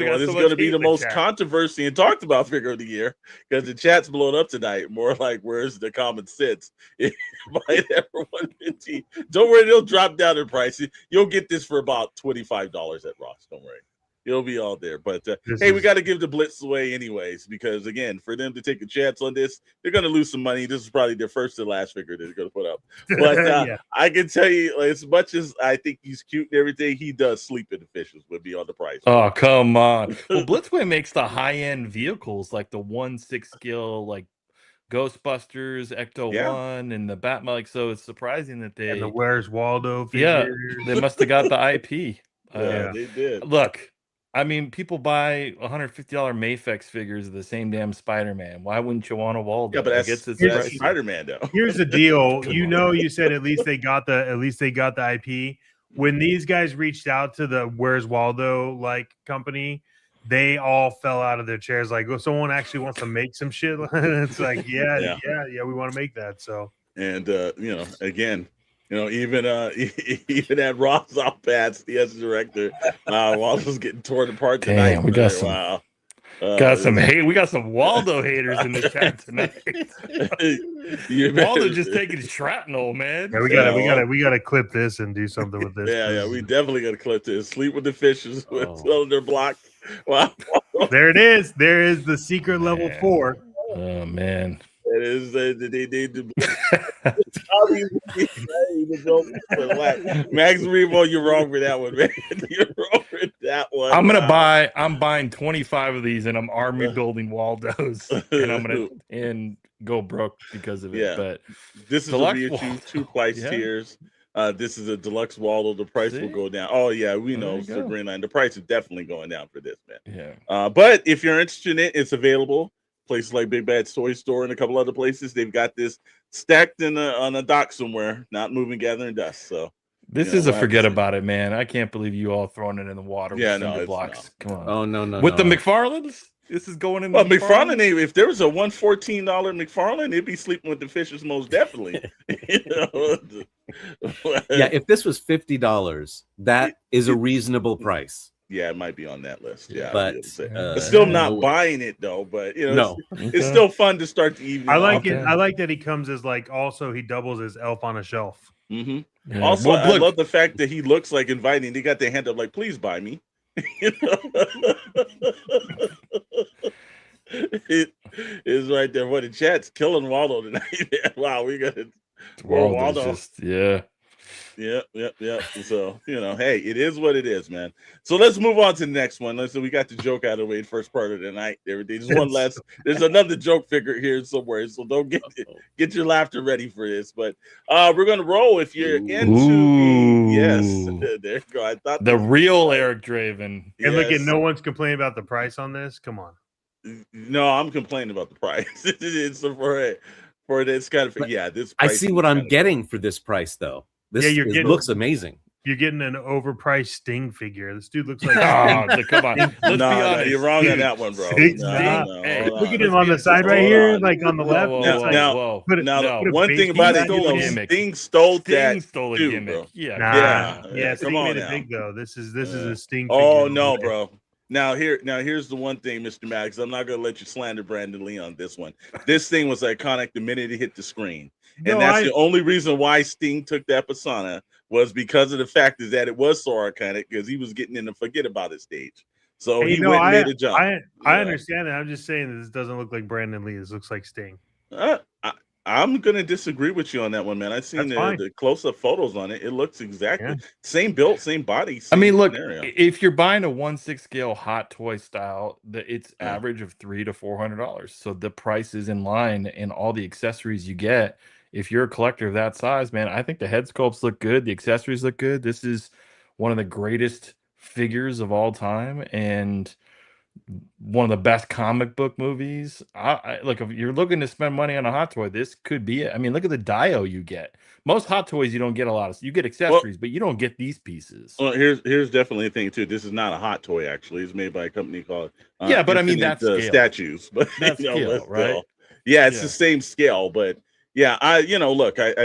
the most controversy and talked about figure of the year because the chat's blown up tonight. More like where's the common sense? If you buy that for $115, don't worry, it'll drop down in price. You'll get this for about $25 at Ross. Don't worry. You'll be all there. But hey, we got to give the Blitz away anyways, because again, for them to take a chance on this, they're going to lose some money. This is probably their first and last figure they're going to put up. But I can tell you, as much as I think he's cute and everything, he does sleep in the fishes would be on the price. Oh, come on. Well, Blitzway makes the high-end vehicles like the 1/6 scale, like Ghostbusters, Ecto-1, and the Batman. Like, so it's surprising that they... And the Where's Waldo figures. Yeah, they must have got the IP. They did. Look, I mean, people buy $150 Mayfex figures of the same damn Spider-Man. Why wouldn't you want a Waldo? Yeah, but that's Spider-Man though. Here's the deal. You said at least they got the IP. When these guys reached out to the Where's Waldo company, they all fell out of their chairs like, oh, someone actually wants to make some shit. It's like, yeah, we want to make that. So and again. Even at Ross off pads, the director, Waldo's getting torn apart tonight. Damn, we got some hate. We got some Waldo haters in the chat tonight. Waldo just taking shrapnel, man. Yeah, we gotta clip this and do something with this. Yeah, we definitely gotta clip this. Sleep with the fishes with cylinder block. Wow. There it is. There is the secret level 4. Oh man. Max Rebo, you're wrong for that one, man. You're wrong for that one. I'm buying 25 of these, and I'm army building Waldos, and I'm gonna go broke because of it. Yeah. But this is a reissue, 2 price tiers. This is a deluxe Waldo. The price will go down. Oh yeah, we know. So Greenline, the price is definitely going down for this, man. Yeah. But if you're interested in it, it's available. Places like Big Bad's Toy Store and a couple other places, they've got this stacked on a dock somewhere, not moving, gathering dust. So this is a forget about it, man. I can't believe you all throwing it in the water with cinder blocks. No. Come on. Oh no. With the McFarlanes? This is going in. Well, McFarlane, if there was a $114 McFarlane, it'd be sleeping with the fishes most definitely. Yeah, if this was $50, that is a reasonable price. Yeah, it might be on that list. Yeah, but still not buying it though. But it's still fun to start the evening. I like it. I like that he comes as also he doubles as elf on a shelf. Mm-hmm. Yeah. Also, I love the fact that he looks like inviting. They got their hand up like, please buy me. It is right there. What the chat's killing Waldo tonight. Wow, we got Waldo. Yep. So, hey, it is what it is, man. So let's move on to the next one. So we got the joke out of the way, first part of the night. There's one less. There's another joke figure here somewhere. So don't get your laughter ready for this. But we're gonna roll if you're into yes. There you go. I thought the real Eric Draven. And look, no one's complaining about the price on this. Come on. No, I'm complaining about the price. It's for this kind of this. I see what I'm getting for this price though. This looks amazing. You're getting an overpriced Sting figure. This dude looks like come on. Let's be honest. You're wrong on that one, bro. Hey, look at him on the side right here, like on the left. One thing about it, Sting stole that. Sting stole a gimmick. Bro. Yeah. Sting made it big though. This is a Sting. Oh no, bro. Now here's the one thing, Mr. Maddox. I'm not gonna let you slander Brandon Lee on this one. This thing was iconic the minute it hit the screen. And that's the only reason why Sting took that persona was because of the fact is that it was so iconic because he was getting in the forget about it stage. So he went and made a jump. I understand that. I'm just saying this doesn't look like Brandon Lee. This looks like Sting. I'm going to disagree with you on that one, man. I've seen the close-up photos on it. It looks exactly same build, same body. Same look, scenario. If you're buying a 1/6 scale hot toy style, it's average of $300 to $400. So the price is in line and all the accessories you get. If you're a collector of that size, man, I think the head sculpts look good. The accessories look good. This is one of the greatest figures of all time and one of the best comic book movies. Look, if you're looking to spend money on a hot toy, this could be it. I mean, look at the Dio you get. Most hot toys, you don't get a lot of. You get accessories, but you don't get these pieces. Well, here's definitely a thing too. This is not a hot toy. Actually, it's made by a company called but I mean that's statues, but that's scale, right? Yeah, it's the same scale, but. Yeah, I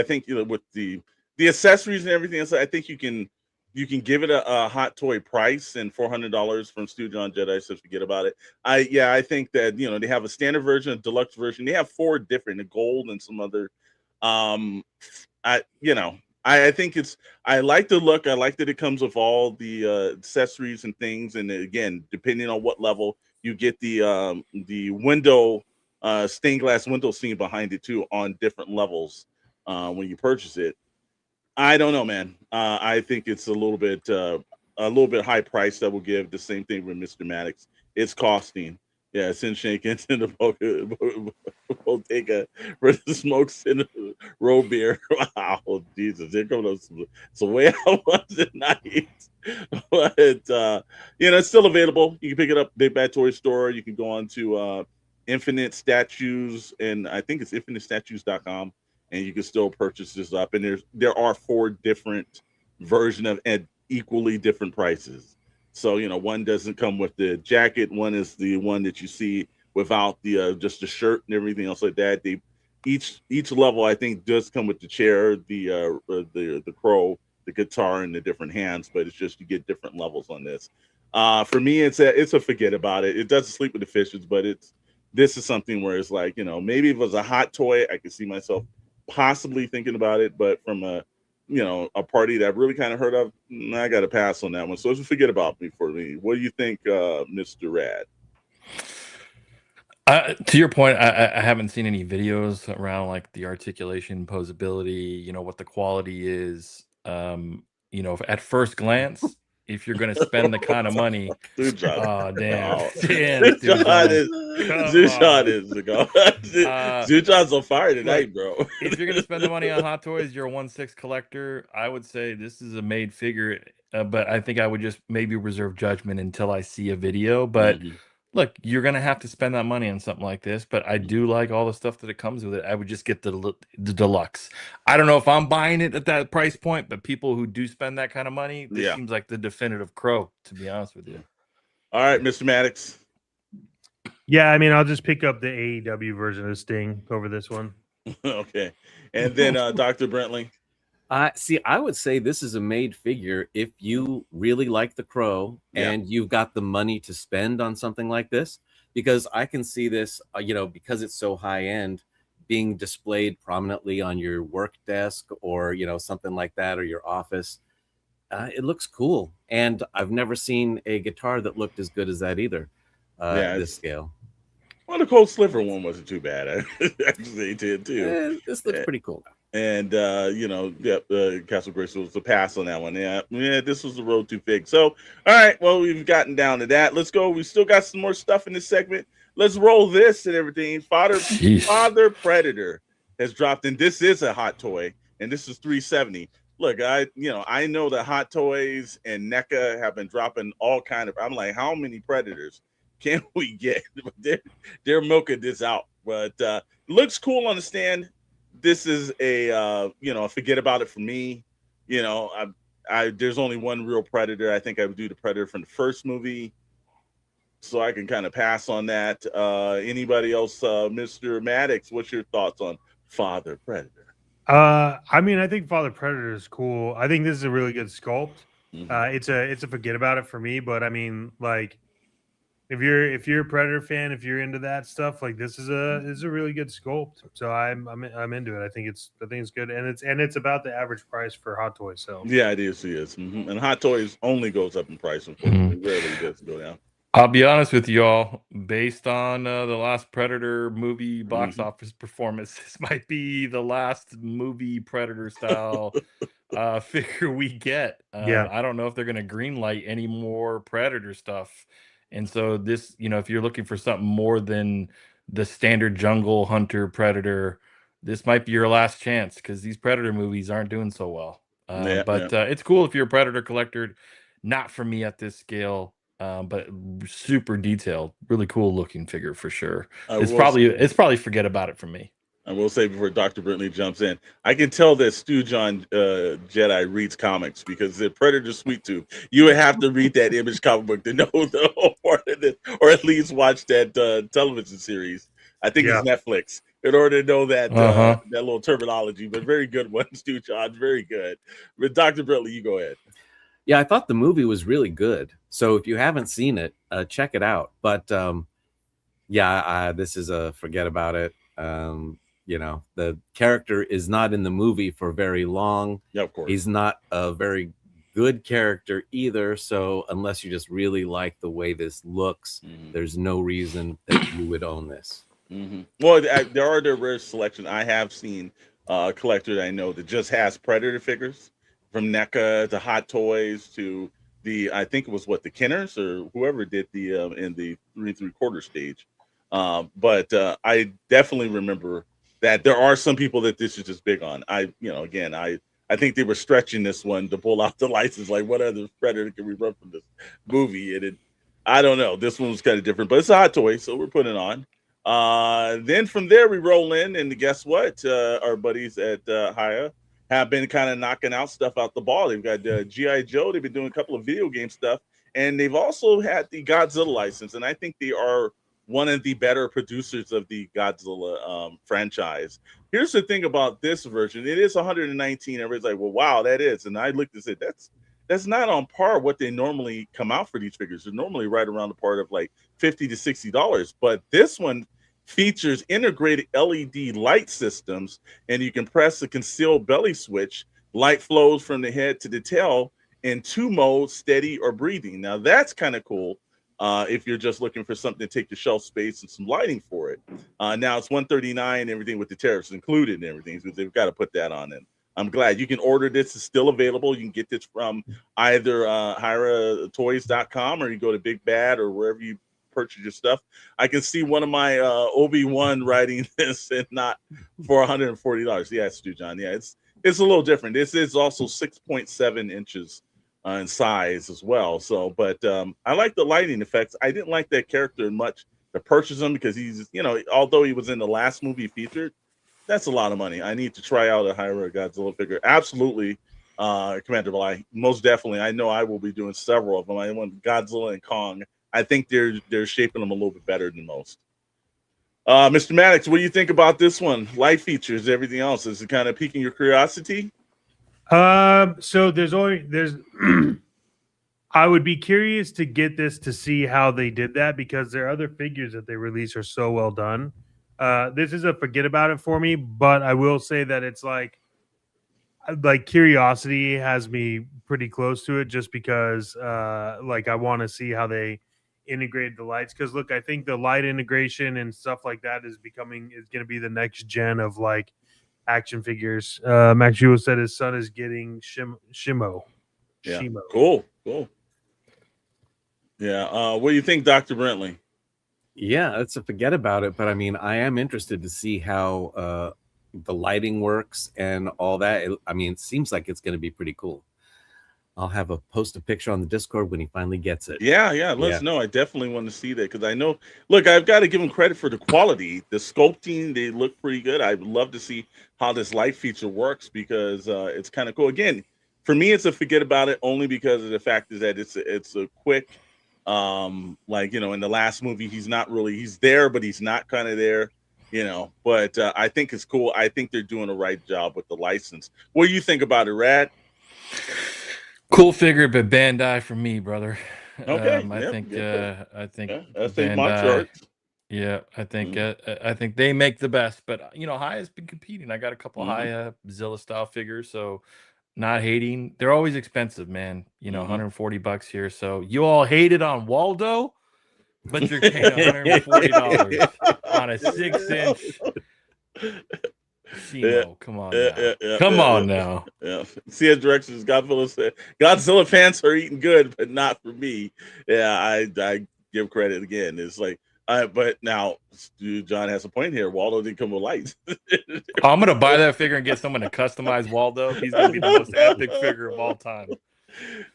think with the accessories and everything else, I think you can give it a hot toy price, and $400 from Stu John Jedi says forget about it. I think that they have a standard version, a deluxe version. They have 4 different, a gold and some other. I think I like the look. I like that it comes with all the accessories and things, and again, depending on what level you get the window. Stained glass window scene behind it too on different levels when you purchase it. I don't know, man. I think it's a little bit high price that will give the same thing with Mr. Maddox. It's costing. Yeah, Sin Shankins in the bodega for the smokes in the row beer. Wow, Jesus, here comes some way out tonight. But it's still available. You can pick it up Big Bad Toy Store. You can go on to Infinite Statues, and I think it's infinitestatues.com, and you can still purchase this up. And there are 4 different versions of at equally different prices. So one doesn't come with the jacket, one is the one that you see without the just the shirt and everything else like that. They each level I think does come with the chair, the crow, the guitar, and the different hands, but it's just you get different levels on this. For me, it's a forget about it. It doesn't sleep with the fishes, but this is something where it's like, maybe if it was a hot toy, I could see myself possibly thinking about it. But from a party that I've really kind of heard of, I got to pass on that one. So just forget about me for me. What do you think, Mr. Rad? To your point, I haven't seen any videos around like the articulation, posability, what the quality is. At first glance, if you're going to spend the kind of money, Stu John. oh damn, Oh. damn, Stu Stu John John, is come Stu John on. is the go. Uh, Stu John's on fire Look, tonight, bro. if you're gonna spend the money on Hot Toys, you're a 1/6 collector. I would say this is a made figure, but I think I would just maybe reserve judgment until I see a video. But Mhm. look, you're gonna have to spend that money on something like this. But I do like all the stuff that it comes with it. I would just get the deluxe. I don't know if I'm buying it at that price point, but people who do spend that kind of money, this Yeah. seems like the definitive Crow. To be honest with you. All right, Mr. Maddox. Yeah, I mean, I'll just pick up the AEW version of Sting over this one. Okay. And then Dr. Brentley. See, I would say this is a made figure if you really like the Crow and you've got the money to spend on something like this, because I can see this, because it's so high end, being displayed prominently on your work desk or, something like that, or your office. It looks cool. And I've never seen a guitar that looked as good as that either, this scale. Well, the Cold Sliver one wasn't too bad. I actually did too. This looks pretty cool. And Castle Grace was a pass on that one. Yeah, this was the road too big. So, all right, well, we've gotten down to that. Let's go. We still got some more stuff in this segment. Let's roll this and everything. Father Predator has dropped in. This is a hot toy, and this is $370. Look, I know that Hot Toys and NECA have been dropping all kind of. I'm like, how many Predators can we get? They're milking this out, but looks cool on the stand. This is a forget about it for me. There's only one real Predator. I think I would do the Predator from the first movie, so I can kind of pass on that. Anybody else, Mr. Maddox? What's your thoughts on Father Predator? I mean, I think Father Predator is cool. I think this is a really good sculpt. Mhm. It's a forget about it for me, but I mean, like, if you're a Predator fan, if you're into that stuff, like this is a really good sculpt. So I'm into it. I think it's good, and it's about the average price for Hot Toys. So Yeah, it is. And Hot Toys only goes up in price. Unfortunately, rarely does go down. I'll be honest with y'all. Based on the last Predator movie box office performance, this might be the last movie Predator style figure we get. I don't know if they're going to greenlight any more Predator stuff. And so this, if you're looking for something more than the standard jungle hunter Predator, this might be your last chance because these Predator movies aren't doing so well. It's cool if you're a Predator collector. Not for me at this scale. But super detailed, really cool looking figure for sure. It's probably forget about it for me. I will say before Dr. Brentley jumps in, I can tell that Stu John Jedi reads comics because the Predator Sweet Tooth, you would have to read that Image comic book to know the whole part of this, or at least watch that television series. I think it's Netflix in order to know that that little terminology. But very good one, Stu John, very good. But Dr. Brentley, you go ahead. Yeah, I thought the movie was really good. So if you haven't seen it, check it out. But this is a forget about it. The character is not in the movie for very long. Yeah, of course. He's not a very good character either. So unless you just really like the way this looks, there's no reason that you would own this. Well, there are the rare selection. I have seen a collector that I know that just has Predator figures. From NECA to Hot Toys to I think it was the Kenners or whoever did the in the 3 3/4 stage. But I definitely remember that there are some people that this is just big on. I think they were stretching this one to pull out the license. Like, what other Predator can we run from this movie? And I don't know. This one was kind of different, but it's a Hot Toy, so we're putting it on. Then from there we roll in, and guess what? Our buddies at Haya have been kind of knocking out stuff out the ball. They've got G.I. Joe. They've been doing a couple of video game stuff, and they've also had the Godzilla license. And I think they are one of the better producers of the Godzilla franchise. Here's the thing about this version. It is 119. Everybody's like, well, wow, that is. And I looked and said, that's not on par what they normally come out for these figures. They're normally right around the part of like $50 to $60. But this one features integrated LED light systems, and you can press the concealed belly switch. Light flows from the head to the tail in 2 modes, steady or breathing. Now that's kind of cool if you're just looking for something to take your shelf space and some lighting for it. Now it's $139 and everything with the tariffs included and everything. So they've got to put that on. And I'm glad you can order this. It's still available. You can get this from either hiratoys.com or you go to Big Bad or wherever you purchase your stuff. I can see one of my Obi-Wan writing this and not for $140. Yeah, Stu John. Yeah, it's a little different. This is also 6.7 inches in size as well. So, but I like the lighting effects. I didn't like that character much to purchase him because he's, although he was in the last movie featured, that's a lot of money. I need to try out a Hira Godzilla figure. Absolutely, Commander Bly. Most definitely. I know I will be doing several of them. I want Godzilla and Kong. I think they're shaping them a little bit better than most. Mr. Maddox, what do you think about this one? Light features, everything else. Is it kind of piquing your curiosity? So there's I would be curious to get this to see how they did that because their other figures that they release are so well done. This is a forget about it for me, but I will say that it's like curiosity has me pretty close to it just because I want to see how they integrate the lights. Because look, I think the light integration and stuff like that is going to be the next gen of like action figures. Max Jewell said his son is getting Shimo. Yeah. Shimo. Cool. Yeah. What do you think, Dr. Brentley? Yeah, it's a forget about it. But I mean, I am interested to see how the lighting works and all that. It seems like it's going to be pretty cool. I'll post a picture on the Discord when he finally gets it. Yeah. Let us know. I definitely want to see that because I know. Look, I've got to give him credit for the quality, the sculpting. They look pretty good. I'd love to see how this light feature works because it's kind of cool. Again, for me, it's a forget about it only because of the fact is that it's a quick. In the last movie, he's there, but he's not kind of there. But I think it's cool. I think they're doing a right job with the license. What do you think about it, Rad? Cool figure, but Bandai for me, brother. Okay, I think that's a martial arts. Yeah, I think they make the best. But Haya's been competing. I got a couple Haya Zilla style figures, so not hating. They're always expensive, man. $140 here. So you all hated on Waldo, but you're paying $140 on a 6-inch. Shimo, come on now. Come on now. Yeah. CS Directions, Godzilla fans are eating good, but not for me. Yeah, I give credit again. It's like, but now John has a point here. Waldo didn't come with lights. I'm gonna buy that figure and get someone to customize Waldo. He's gonna be the most epic figure of all time.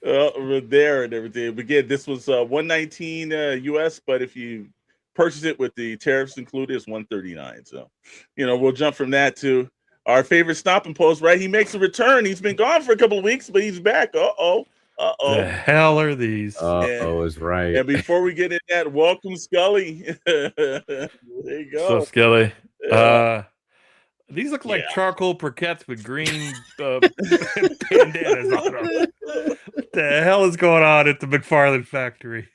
There and everything. But again, this was $119 US, but if you purchase it with the tariffs included, it's $139. So, we'll jump from that to our favorite stop and post. Right, he makes a return. He's been gone for a couple of weeks, but he's back. The hell are these? Is right. And before we get in that, welcome Scully. There you go. So Scully. These look like charcoal briquettes with green bandanas on them. What the hell is going on at the McFarlane factory?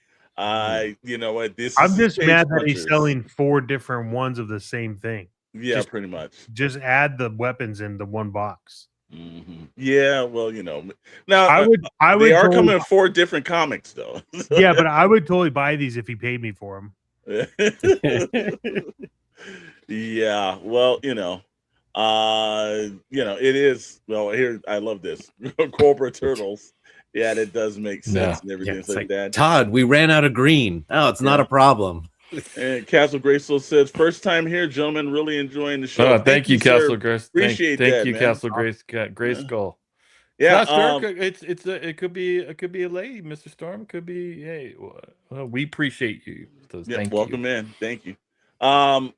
You know what? I'm just mad that he's selling 4 different ones of the same thing. Yeah, pretty much. Just add the weapons in the one box. Mm-hmm. Yeah, well, now I would. They are coming in 4 different comics, though. Yeah, but I would totally buy these if he paid me for them. Yeah, well, it is. Well, here I love this Cobra Turtles. Yeah, that does make sense and everything like that. Todd, we ran out of green. Oh, it's not a problem. And Castle Grayskull says, "First time here, gentlemen. Really enjoying the show." Thank you, Castle Grayskull. Appreciate that. Thank you, man. Castle Grayskull. Yeah, it could be a lady, Mr. Storm. It could be. Hey, we appreciate you. So welcome in. Thank you. I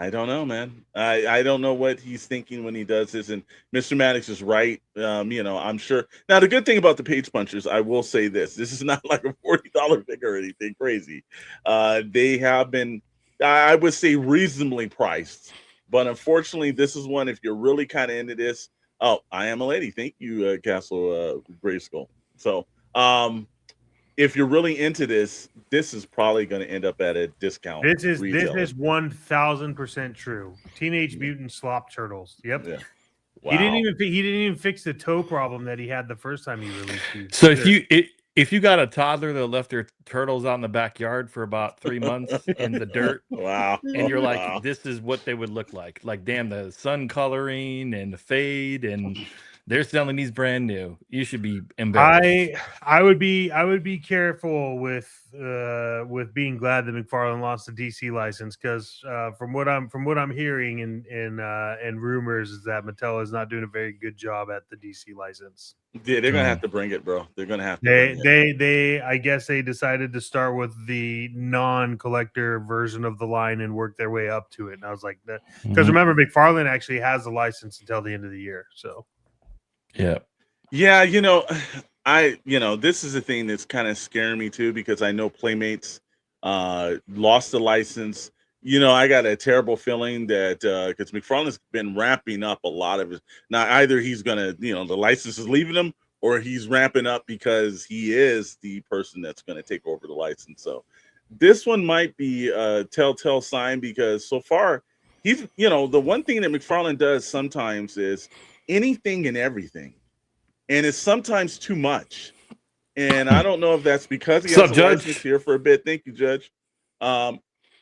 don't know, man. I don't know what he's thinking when he does this. And Mr. Maddox is right. I'm sure. Now, the good thing about the Page Punchers, I will say this is not like a $40 figure or anything crazy. They have been, I would say, reasonably priced. But unfortunately, this is one, if you're really kind of into this. Oh, I am a lady. Thank you, Castle Grayskull. So, if you're really into this is probably going to end up at a discount. This is 1000% true. Teenage Mutant Slop Turtles. Yep. Yeah. Wow. He didn't even fix the toe problem that he had the first time he released these. So If you got a toddler that left their turtles out in the backyard for about 3 months in the dirt, Wow. and you're like, Wow. this is what they would look like. Like, damn, the sun coloring and the fade, and they're selling these brand new. You should be embarrassed. I would be careful with being glad that McFarlane lost the DC license, because from what I'm hearing and rumors is that Mattel is not doing a very good job at the DC license. Yeah, they're gonna have to bring it, bro. They're gonna have to bring it. They I guess they decided to start with the non-collector version of the line and work their way up to it. And I was like, because remember, McFarlane actually has the license until the end of the year. So yeah. Yeah, this is a thing that's kind of scaring me too, because I know Playmates lost the license. I got a terrible feeling that because McFarlane's been ramping up a lot of it. Now, either he's gonna, the license is leaving him, or he's ramping up because he is the person that's gonna take over the license. So this one might be a telltale sign, because so far he's, the one thing that McFarlane does sometimes is anything and everything. And it's sometimes too much. And I don't know if that's because he has a license here for a bit. Thank you, Judge.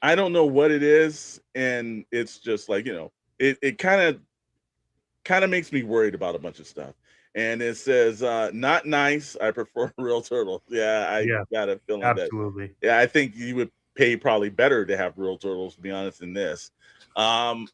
I don't know what it is. And it's just like, it kind of makes me worried about a bunch of stuff. And it says, not nice. I prefer real turtles. Yeah, I got a feeling absolutely. Yeah, I think you would pay probably better to have real turtles, to be honest, than this. Again,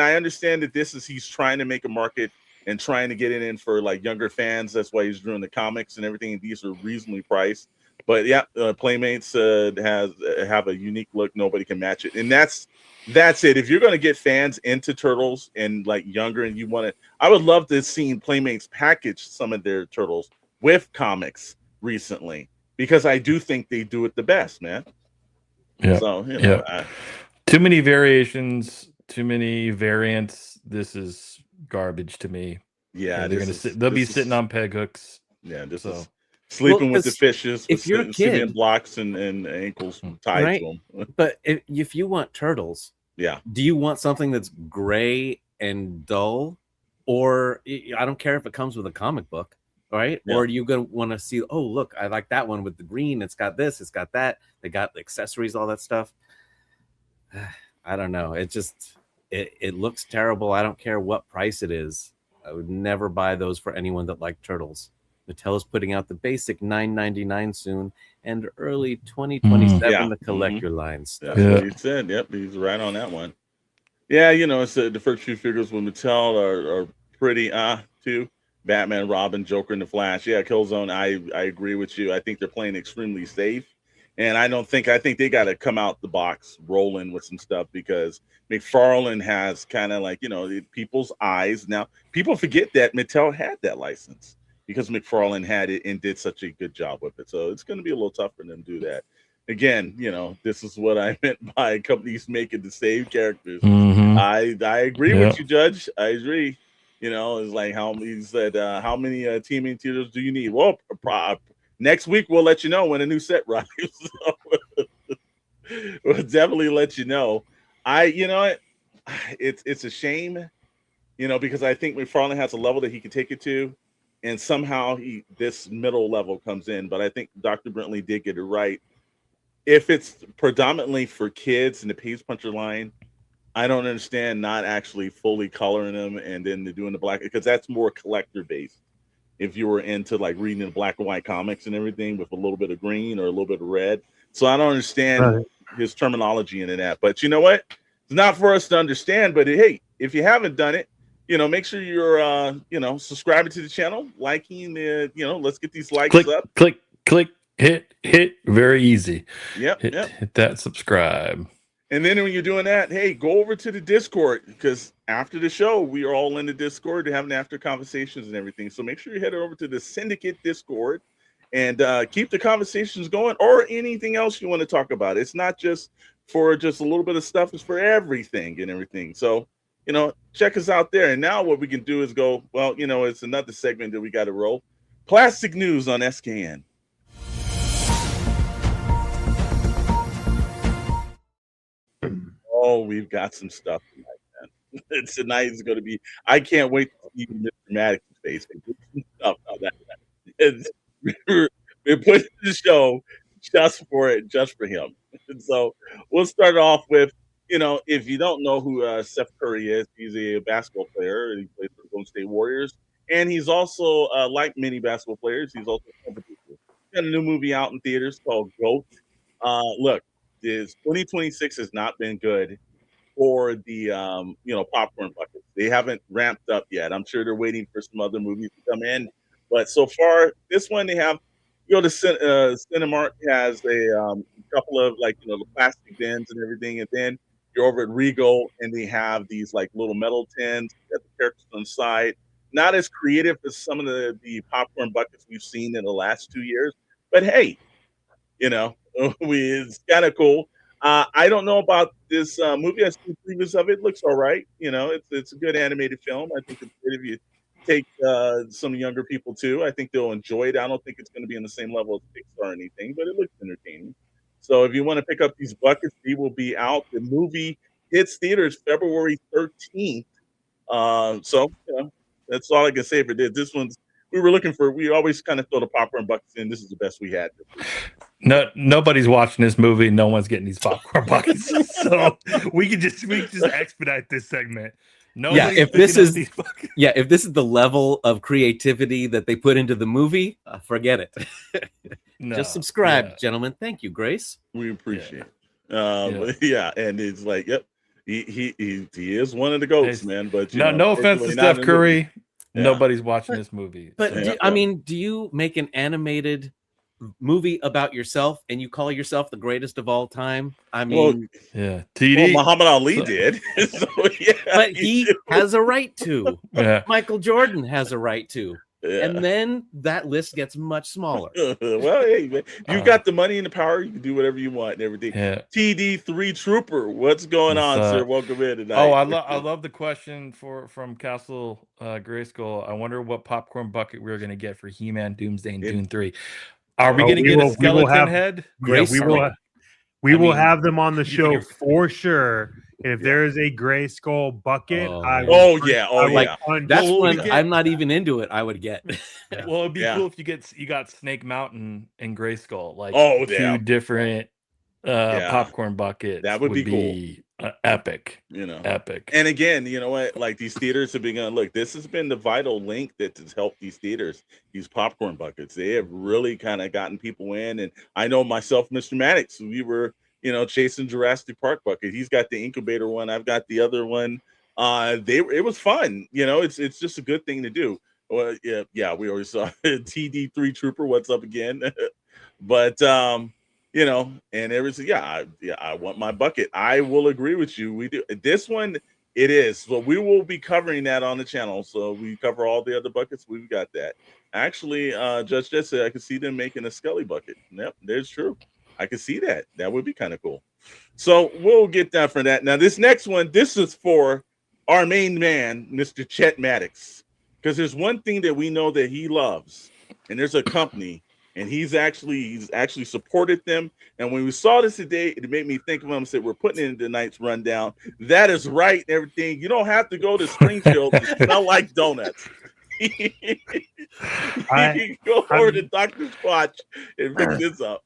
I understand that he's trying to make a market and trying to get it in for like younger fans. That's why he's doing the comics and everything. These are reasonably priced. But yeah, Playmates have a unique look. Nobody can match it. And that's it. If you're going to get fans into turtles and like younger, and you want to, I would love to see Playmates package some of their turtles with comics recently, because I do think they do it the best, man. Yeah. So, too many variations, too many variants. This is garbage to me. Yeah, they'll be sitting on peg hooks. Yeah, is sleeping with the fishes. If you're a kid, blocks and ankles tied to them. But if you want turtles, do you want something that's gray and dull, or I don't care if it comes with a comic book, right? Yeah. Or are you gonna want to see? Oh, look, I like that one with the green. It's got this. It's got that. They got the accessories, all that stuff. I don't know. It looks terrible. I don't care what price it is. I would never buy those for anyone that liked turtles. Mattel's putting out the basic $9.99 soon, and early 2027 the collector lines. That's what he said. Yep, he's right on that one. Yeah, it's the first few figures with Mattel are pretty too. Batman, Robin, Joker, and the Flash. Yeah, Killzone. I agree with you. I think they're playing extremely safe. And I think they got to come out the box rolling with some stuff, because McFarlane has kind of like, people's eyes. Now, people forget that Mattel had that license because McFarlane had it and did such a good job with it. So it's going to be a little tough for them to do that. Again, this is what I meant by companies making the same characters. Mm-hmm. I agree with you, Judge. I agree. It's like how many teaming titles do you need? Well, next week we'll let you know when a new set arrives. We'll definitely let you know. It's a shame, because I think McFarlane has a level that he can take it to, and somehow this middle level comes in. But I think Dr. Brentley did get it right. If it's predominantly for kids in the Page Puncher line, I don't understand not actually fully coloring them and then doing the black, because that's more collector based. If you were into like reading the black and white comics and everything with a little bit of green or a little bit of red. So I don't understand his terminology into that. But you know what? It's not for us to understand. But hey, if you haven't done it, make sure you're subscribing to the channel, liking let's get these likes up. Click, hit, very easy. Yep. Hit that subscribe. And then when you're doing that, hey, go over to the Discord, because after the show, we are all in the Discord having after conversations and everything. So make sure you head over to the Syndicate Discord and keep the conversations going, or anything else you want to talk about. It's not just for just a little bit of stuff. It's for everything and everything. So, check us out there. And now what we can do is go, well, it's another segment that we got to roll. Plastic news on SKN. Oh, we've got some stuff tonight, man. Tonight is going to be. I can't wait to see Mr. Maddox's face. We put the show just for him. And so we'll start off with, if you don't know who Seth Curry is, he's a basketball player and he plays for the Golden State Warriors. And he's also, like many basketball players, he's also a producer. Got a new movie out in theaters called GOAT. Look, this 2026 has not been good for the popcorn buckets. They haven't ramped up yet. I'm sure they're waiting for some other movies to come in, but so far this one they have. You know, the Cinemark has a couple of the plastic bins and everything, and then you're over at Regal and they have these like little metal tins that the characters on the side. Not as creative as some of the popcorn buckets we've seen in the last 2 years, but hey, it's kind of cool. I don't know about this movie. I seen previews of it. Looks all right. It's a good animated film. I think it's good if you take some younger people too. I think they'll enjoy it. I don't think it's going to be on the same level as Pixar or anything, but it looks entertaining. So if you want to pick up these buckets, they will be out. The movie hits theaters February 13th. So that's all I can say for this. This one's we were looking for. We always kind of throw the popcorn buckets in. This is the best we had. No, nobody's watching this movie. No one's getting these popcorn buckets. So we could just expedite this segment. If this is the level of creativity that they put into the movie, forget it. Just subscribe, gentlemen. Thank you, Grace. We appreciate it. And it's like, yep, he is one of the goats, man. But no offense to Steph Curry, nobody's watching this movie. But do you make an animated movie about yourself and you call yourself the greatest of all time? I mean, TD. Well, Muhammad Ali did. But he has a right to. Michael Jordan has a right to. And then that list gets much smaller. Well, hey, man, you got the money and the power. You can do whatever you want and everything. TD3 Trooper, what's going on, sir? Welcome in tonight. Oh, I love the question from Castle Grayskull. I wonder what popcorn bucket we're going to get for He-Man, Doomsday, and Dune 3. Are we going to get a skeleton head? We will have them on the show for sure. If there is a Grayskull bucket, that's one I'm not even into it. I would get. Well, it'd be cool if you got Snake Mountain and Grayskull, like two different popcorn buckets. That would be cool. Epic, epic. And again, you know what? Like these theaters have been going. Look, this has been the vital link that has helped these theaters. These popcorn buckets, they have really kind of gotten people in. And I know myself, Mr. Maddox, we were chasing Jurassic Park bucket. He's got the incubator one. I've got the other one. It was fun. It's just a good thing to do. Well, we always saw TD3 Trooper. What's up again? But and everything. I want my bucket. I will agree with you. We do this one. It is. So we will be covering that on the channel. So we cover all the other buckets. We've got that. Actually, Judge Jet said I could see them making a Scully bucket. Yep, there's true. I could see that. That would be kind of cool. So we'll get down for that. Now, this next one, this is for our main man, Mr. Chet Maddox, because there's one thing that we know that he loves, and there's a company, and he's actually supported them. And when we saw this today, it made me think of him and said, we're putting it in tonight's rundown. That is right and everything. You don't have to go to Springfield to smell like donuts. You can go over to Dr. Squatch and pick this up.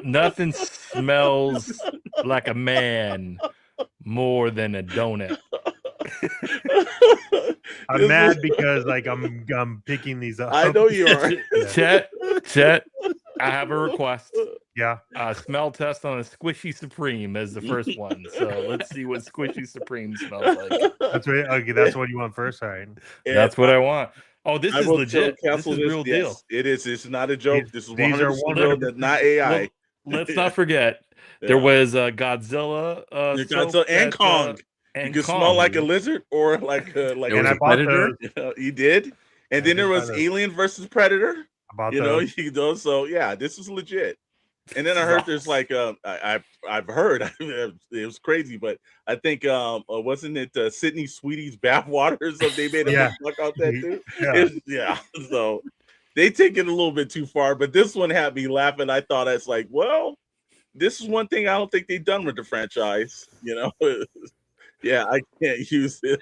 Nothing smells like a man more than a donut. I'm mad because I'm picking these up. I know you are. Chet, I have a request. Yeah. Smell test on a Squishy Supreme as the first one. So let's see what Squishy Supreme smells like. That's what you want first. All right. That's what I want. Oh, this is legit. This is real deal. It is. It's not a joke. This is 100% real. That's not AI. Let's not forget there was Godzilla, and Kong. You can smell like a lizard or like a predator. You did, and then there was Alien versus Predator. So yeah, this is legit. And then I heard there's like I've heard it was crazy, but I think wasn't it Sydney Sweetie's bathwater? So they made a big buck out that too. So they take it a little bit too far, but this one had me laughing. I thought it's like, well, this is one thing I don't think they've done with the franchise. Yeah, I can't use this.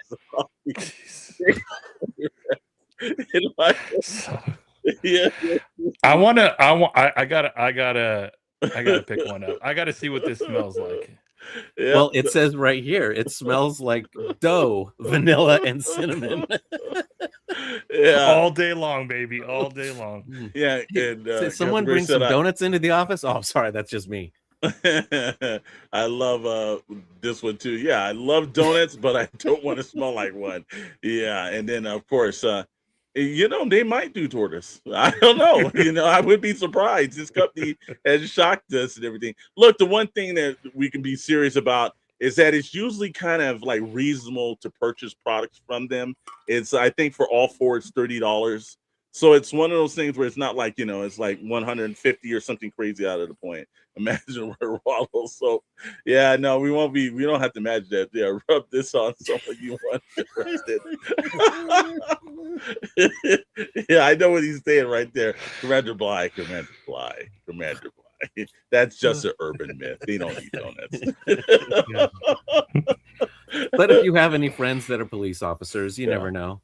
I gotta pick one up. I gotta see what this smells like. Yep. Well, it says right here, it smells like dough, vanilla, and cinnamon. Yeah, All day long, baby, all day long. yeah. Hey, And did someone Gilbert bring said some donuts into the office? Oh, I'm sorry, that's just me. I love this one too. Yeah, I love donuts, but I don't want to smell like one. Yeah, and then of course, they might do tortoise. I don't know. I would be surprised. This company has shocked us and everything. Look, the one thing that we can be serious about is that it's usually kind of like reasonable to purchase products from them. I think for all four, it's $30. So it's one of those things where it's not like, it's like 150 or something crazy out of the point. Imagine where Wallow soap. Yeah, no, we don't have to imagine that. Yeah, rub this on someone you want interested. Yeah, I know what he's saying right there. Commander Bly. That's just an urban myth. They don't eat donuts. But if you have any friends that are police officers, you never know.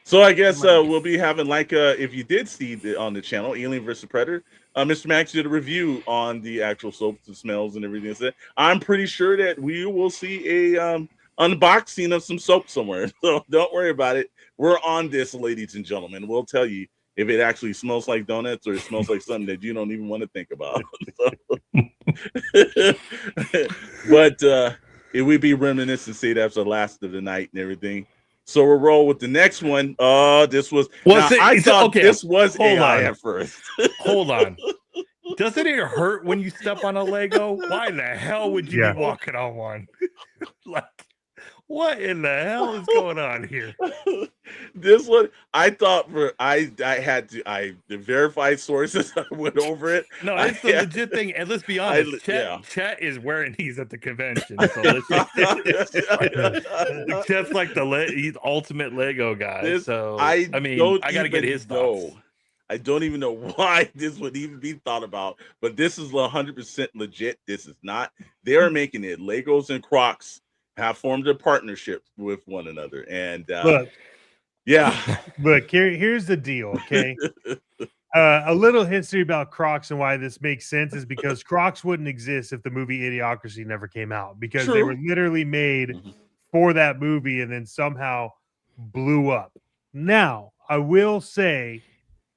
So I guess we'll be having if you did see on the channel Alien vs Predator, Mr. Max did a review on the actual soaps and smells and everything. So I'm pretty sure that we will see a unboxing of some soap somewhere. So don't worry about it. We're on this, ladies and gentlemen. We'll tell you if it actually smells like donuts or it smells like something that you don't even want to think about. But it would be reminiscent to say that's the last of the night and everything. So we'll roll with the next one. This was I thought this was AI at first. Hold on. Doesn't it hurt when you step on a Lego? Why the hell would you be walking on one? Like, what in the hell is going on here? This one, I thought I verified sources. I went over it. No, it's a legit thing. And let's be honest, Chet is wearing these at the convention. So Chet's like he's ultimate Lego guy. I got to get his thoughts. I don't even know why this would even be thought about, but this is 100% legit. This is not. They're making it. Legos and Crocs have formed a partnership with one another. And look, here's the deal, okay? A little history about Crocs and why this makes sense is because Crocs wouldn't exist if the movie Idiocracy never came out, because they were literally made for that movie and then somehow blew up. Now, I will say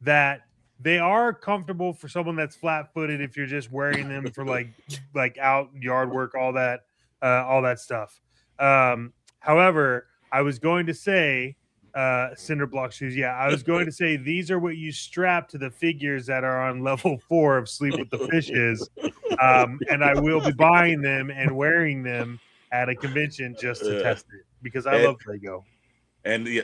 that they are comfortable for someone that's flat-footed if you're just wearing them for like out yard work, all that stuff. However, I was going to say cinder block shoes. Yeah, I was going to say these are what you strap to the figures that are on level 4 of Sleep with the Fishes. And I will be buying them and wearing them at a convention just to test it because I love Lego. And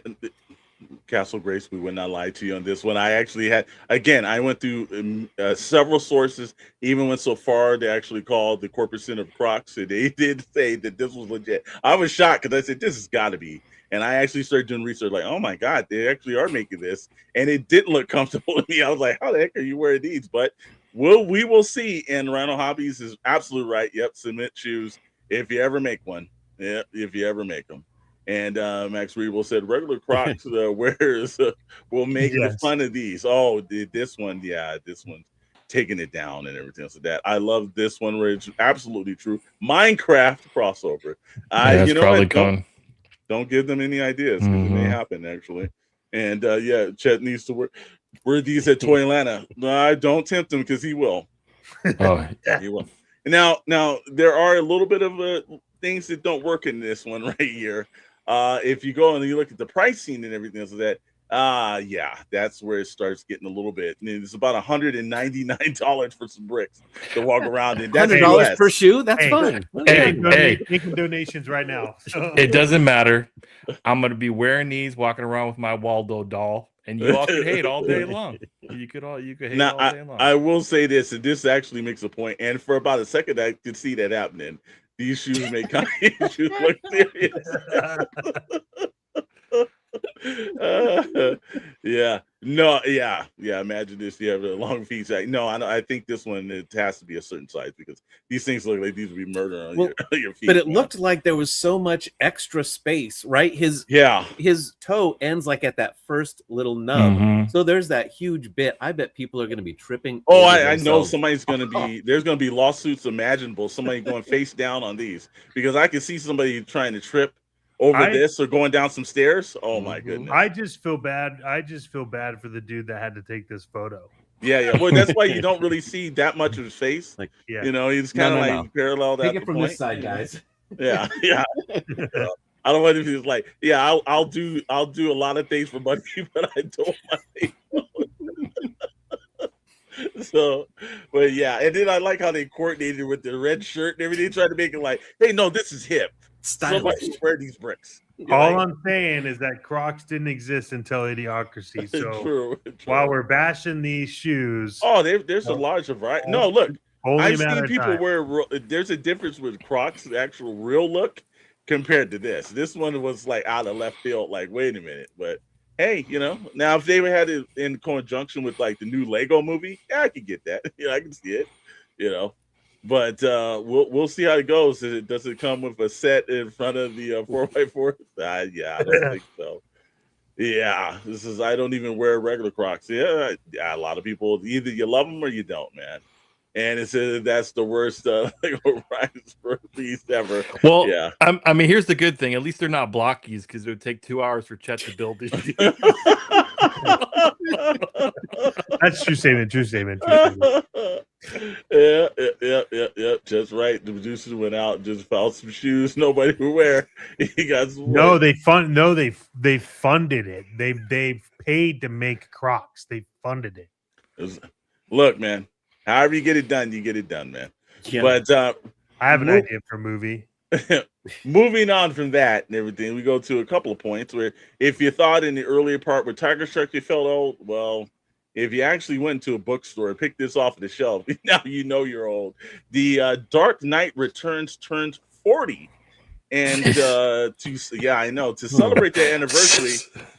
Castle Grace, we would not lie to you on this one. I actually I went through several sources, even went so far they actually called the corporate center of Crocs, and they did say that this was legit. I was shocked because I said, this has got to be. And I actually started doing research like, oh my God, they actually are making this. And it didn't look comfortable to me. I was like, how the heck are you wearing these? But we will see. And Rhino Hobbies is absolutely right. Yep, cement shoes. If you ever make one. Yeah, if you ever make them. And Max Reeble said regular Crocs wearers will make the fun of these. Oh, this one, this one's taking it down and everything else. That I love this one where it's absolutely true. Minecraft crossover. You know what? Don't give them any ideas because it may happen actually. And Chet needs to wear these at Toy Atlanta. Don't tempt him because he will. Oh, he will. Now there are a little bit of things that don't work in this one right here. If you go and you look at the pricing and everything else of that, that's where it starts getting a little bit. And it's about $199 for some bricks to walk around in. That's $100 per shoe. That's fine. Making donations right now. It doesn't matter. I'm gonna be wearing these, walking around with my Waldo doll, and you all can hate all day long. You could hate now, all day long. I will say this, and this actually makes a point. And for about a second, I could see that happening. These shoes make Kanye shoes look serious. No, yeah. Imagine this. You have a long feet. No, I think this one it has to be a certain size because these things look like these would be murder on your feet. But it looked like there was so much extra space, right? His toe ends like at that first little nub, so there's that huge bit. I bet people are going to be tripping. Oh, I know somebody's going to be. There's going to be lawsuits imaginable. Somebody going face down on these because I can see somebody trying to trip over this or going down some stairs. Oh my goodness! I just feel bad for the dude that had to take this photo. Yeah. Well, that's why you don't really see that much of his face. Like, you know, he's kind of parallel. Take it from this side, guys. Yeah. I don't want to be like, I'll do a lot of things for money, but I don't want to. So, but yeah, and then I like how they coordinated with the red shirt and everything, trying to make it like, hey, no, this is hip. Somebody wear these bricks. All I'm saying is that Crocs didn't exist until Idiocracy. So true. While we're bashing these shoes, there's a large variety. No, look, I've seen people wear. There's a difference with Crocs, the actual real look, compared to this. This one was like out of left field. Like, wait a minute, but hey, now if they had it in conjunction with like the new Lego movie, I could get that. I can see it. But we'll see how it goes. Does it come with a set in front of the 4x4? I don't think so. Yeah, I don't even wear regular Crocs. Yeah, a lot of people either you love them or you don't, man. And that's the worst rise for piece ever. Well, yeah. I mean, here's the good thing. At least they're not blockies because it would take 2 hours for Chet to build this shit. That's true statement. Yeah. Just right. The producers went out and just found some shoes nobody would wear. He got they funded it. They paid to make Crocs. They funded it. Look, man. However you get it done, you get it done, man. Yeah. But I have an idea for a movie. Moving on from that and everything, we go to a couple of points where if you thought in the earlier part with TigerSharks you felt old, well, if you actually went to a bookstore and picked this off the shelf, now you know you're old. The Dark Knight Returns turns 40. And to celebrate that anniversary,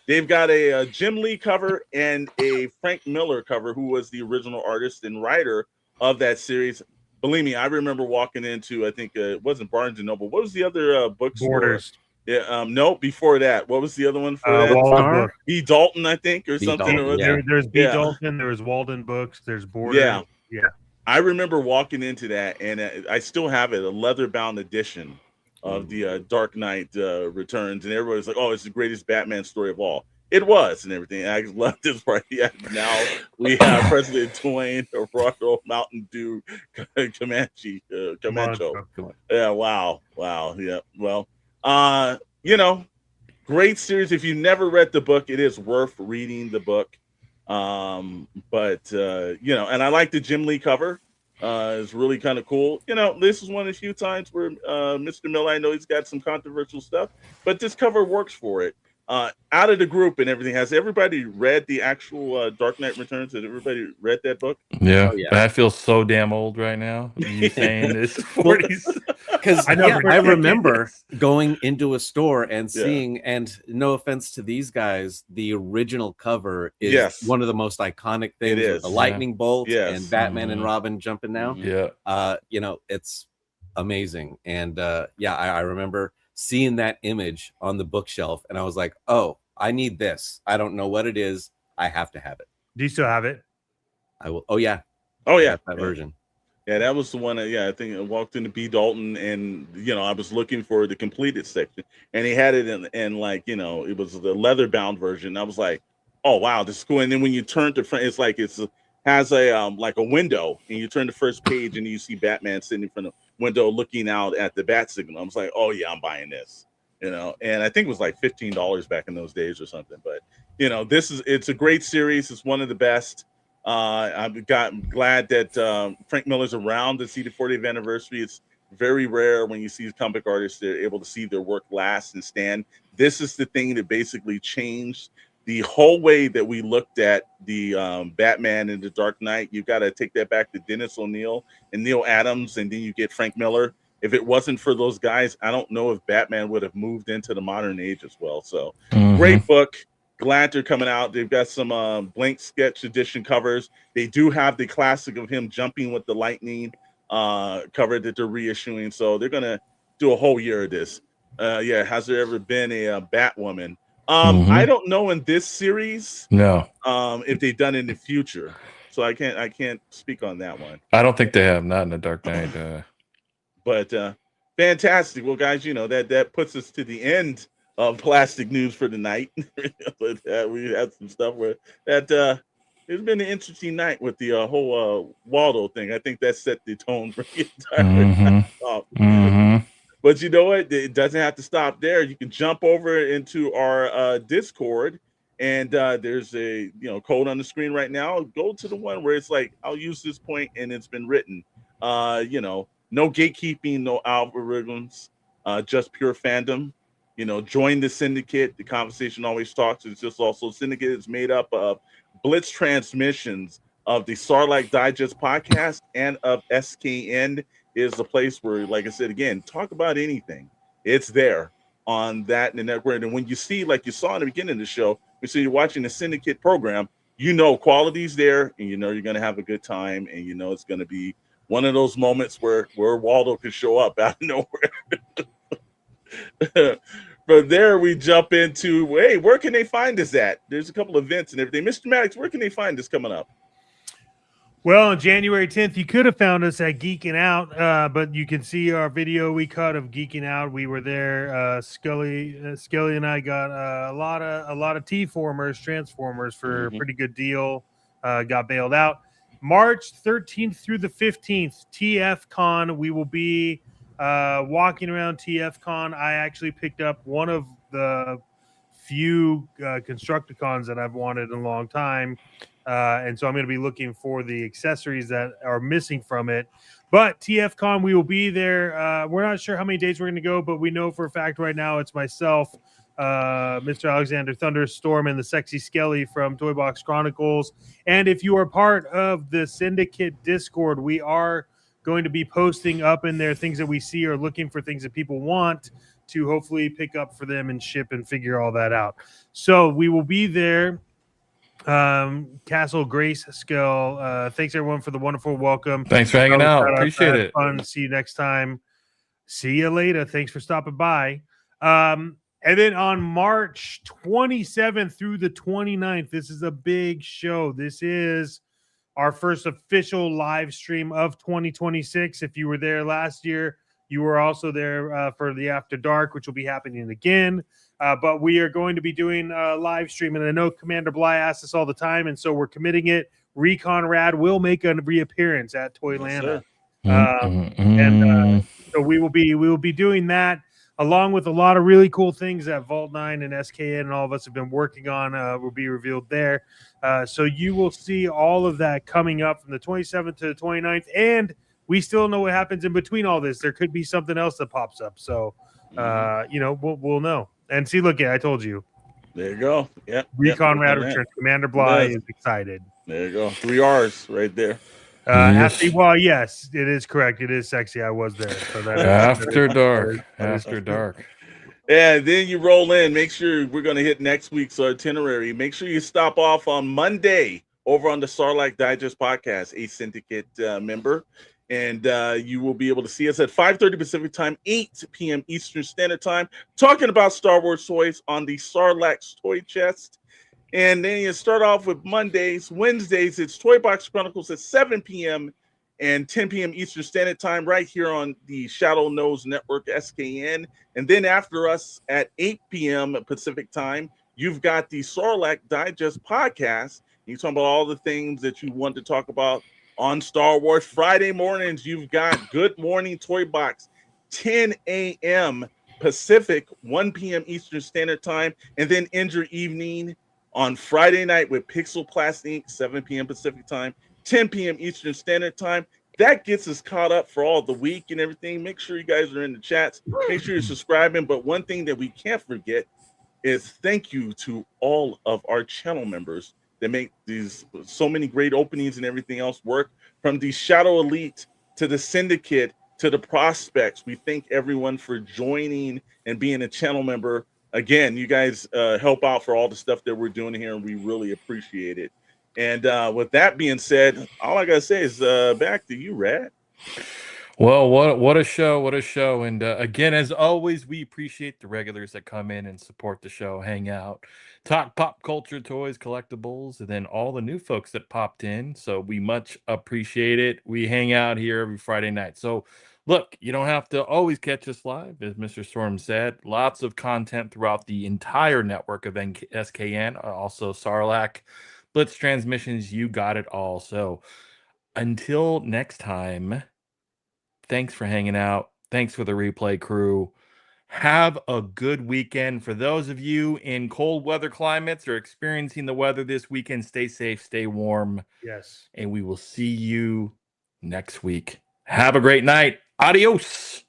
they've got a Jim Lee cover and a Frank Miller cover, who was the original artist and writer of that series. Believe me, I remember walking into, I think it wasn't Barnes and Noble. What was the other bookstore? Borders. Yeah, no, before that. What was the other one for that? Walden B. Dalton, I think, or something. Dalton, There's B. Dalton, there's Walden Books, there's Borders. Yeah. I remember walking into that, and I still have it, a leather-bound edition of the Dark Knight Returns, and everybody's like, "Oh, it's the greatest Batman story of all." It was, and everything. I love this part. Yeah, now we have President Twain, Royal Mountain Dew, Comanche, Comancho. Yeah, wow. Yeah, well, great series. If you never read the book, it is worth reading the book. But and I like the Jim Lee cover. It's really kind of cool. This is one of the few times where Mr. Miller, I know he's got some controversial stuff, but this cover works for it. Out of the group and everything, has everybody read the actual Dark Knight Returns? Has everybody read that book? Yeah. I feel so damn old right now. You saying this 40s? Because I remember going into a store and seeing, and no offense to these guys, the original cover is one of the most iconic things. It is. The lightning bolt and Batman and Robin jumping down. Yeah. It's amazing. And I remember seeing that image on the bookshelf, and I was like, oh, I need this. I don't know what it is. I have to have it. Do you still have it? I will. Oh yeah. That version. Yeah, that was the one. I think I walked into B. Dalton, and I was looking for the completed section, and he had it in like it was the leather bound version. I was like, oh wow, this is cool. And then when you turn to front, it's like has a like a window, and you turn the first page, and you see Batman sitting in front of the window looking out at the bat signal. I was like, oh yeah, I'm buying this. And I think it was like $15 back in those days or something. But it's a great series. It's one of the best. I'm glad that Frank Miller's around to see the 40th anniversary. It's very rare when you see comic artists, they're able to see their work last and stand. This is the thing that basically changed the whole way that we looked at the Batman and the Dark Knight. You got to take that back to Dennis O'Neil and Neil Adams, and then you get Frank Miller. If it wasn't for those guys, I don't know if Batman would have moved into the modern age as well. So great book. glad they're coming out. They've got some blank sketch edition covers. They do have the classic of him jumping with the lightning cover that they're reissuing. So they're going to do a whole year of this. Yeah, has there ever been a Batwoman? I don't know in this series. No. If they've done it in the future. So I can't speak on that one. I don't think they have, not in the Dark Knight. But fantastic. Well, guys, you know, that puts us to the end of plastic news for the night. But we had some stuff where that it's been an interesting night with the whole Waldo thing. I think that set the tone for the entire night. But you know what? It doesn't have to stop there. You can jump over into our Discord, and there's a code on the screen right now. Go to the one where it's like, I'll use this point, and it's been written. No gatekeeping, no algorithms, just pure fandom. Join the syndicate. The conversation always talks. It's just also syndicate is made up of blitz transmissions of the Sarlacc Digest podcast and of SKN is the place where, like I said again, talk about anything. It's there on that and the network. And when you see, like you saw in the beginning of the show, so you're watching the syndicate program, quality's there, and you're going to have a good time, and it's going to be one of those moments where Waldo could show up out of nowhere. From there, we jump into, hey, where can they find us at? There's a couple events and everything. Mr. Maddox, where can they find us coming up? Well, on January 10th, you could have found us at Geeking Out, but you can see our video we cut of Geeking Out. We were there. Scully and I got a lot of T-formers, Transformers for a pretty good deal. Got bailed out. March 13th through the 15th, TFCon. We will be walking around TFCon. I actually picked up one of the few Constructicons that I've wanted in a long time. And so I'm going to be looking for the accessories that are missing from it. But TFCon, we will be there. We're not sure how many days we're going to go, but we know for a fact right now it's myself, Mr. Alexander Thunderstorm, and the Sexy Skelly from Toy Box Chronicles. And if you are part of the Syndicate Discord, we are going to be posting up in there things that we see or looking for things that people want to hopefully pick up for them and ship and figure all that out. So we will be there. Castle Grace Skull. Thanks everyone for the wonderful welcome. Thanks for hanging out. Appreciate it. Fun. See you next time. See you later. Thanks for stopping by. And then on March 27th through the 29th, this is a big show. This is our first official live stream of 2026. If you were there last year, you were also there for the After Dark, which will be happening again. But we are going to be doing live stream. And I know Commander Bly asks us all the time, and so we're committing it. Recon Rad will make a reappearance at Toylanta. So we will be doing that, along with a lot of really cool things that Vault 9 and SKN and all of us have been working on will be revealed there. So you will see all of that coming up from the 27th to the 29th. And we still know what happens in between all this. There could be something else that pops up. So, we'll know. And see, look, I told you. There you go. Yeah. Recon Rad returns. Commander Bly is excited. There you go. 3 R's right there. Yes, it is correct. It is sexy. I was there. So that After Dark. After Dark. Yeah, then you roll in. Make sure we're going to hit next week's itinerary. Make sure you stop off on Monday over on the Sarlacc Digest podcast, a Syndicate member. And you will be able to see us at 5:30 Pacific time, 8 p.m. Eastern Standard Time, talking about Star Wars toys on the Sarlacc's Toy Chest. And then you start off with Mondays. Wednesdays, it's Toy Box Chronicles at 7 p.m. and 10 p.m. Eastern Standard Time right here on the Shadow Nose Network, SKN. And then after us at 8 p.m. Pacific Time, you've got the Sarlacc Digest podcast. You talk about all the things that you want to talk about on Star Wars. Friday mornings, you've got Good Morning Toy Box, 10 a.m. Pacific, 1 p.m. Eastern Standard Time, and then end your evening on Friday night with Pixel Plastic, 7 p.m. Pacific Time, 10 p.m. Eastern Standard Time. That gets us caught up for all the week and everything. Make sure you guys are in the chats. Make sure you're subscribing. But one thing that we can't forget is thank you to all of our channel members that make these so many great openings and everything else work, from the Shadow Elite to the Syndicate to the Prospects. We thank everyone for joining and being a channel member again, you guys help out for all the stuff that we're doing here, and we really appreciate it. And with that being said, all I gotta say is back to you, Rad. Well, what a show, what a show. And again, as always, we appreciate the regulars that come in and support the show, hang out, talk pop culture, toys, collectibles, and then all the new folks that popped in. So we much appreciate it. We hang out here every Friday night. So look, you don't have to always catch us live, as Mr. Storm said. Lots of content throughout the entire network of SKN, also Sarlacc, Blitz Transmissions, you got it all. So until next time, thanks for hanging out. Thanks for the replay crew. Have a good weekend. For those of you in cold weather climates or experiencing the weather this weekend, stay safe, stay warm. Yes. And we will see you next week. Have a great night. Adios.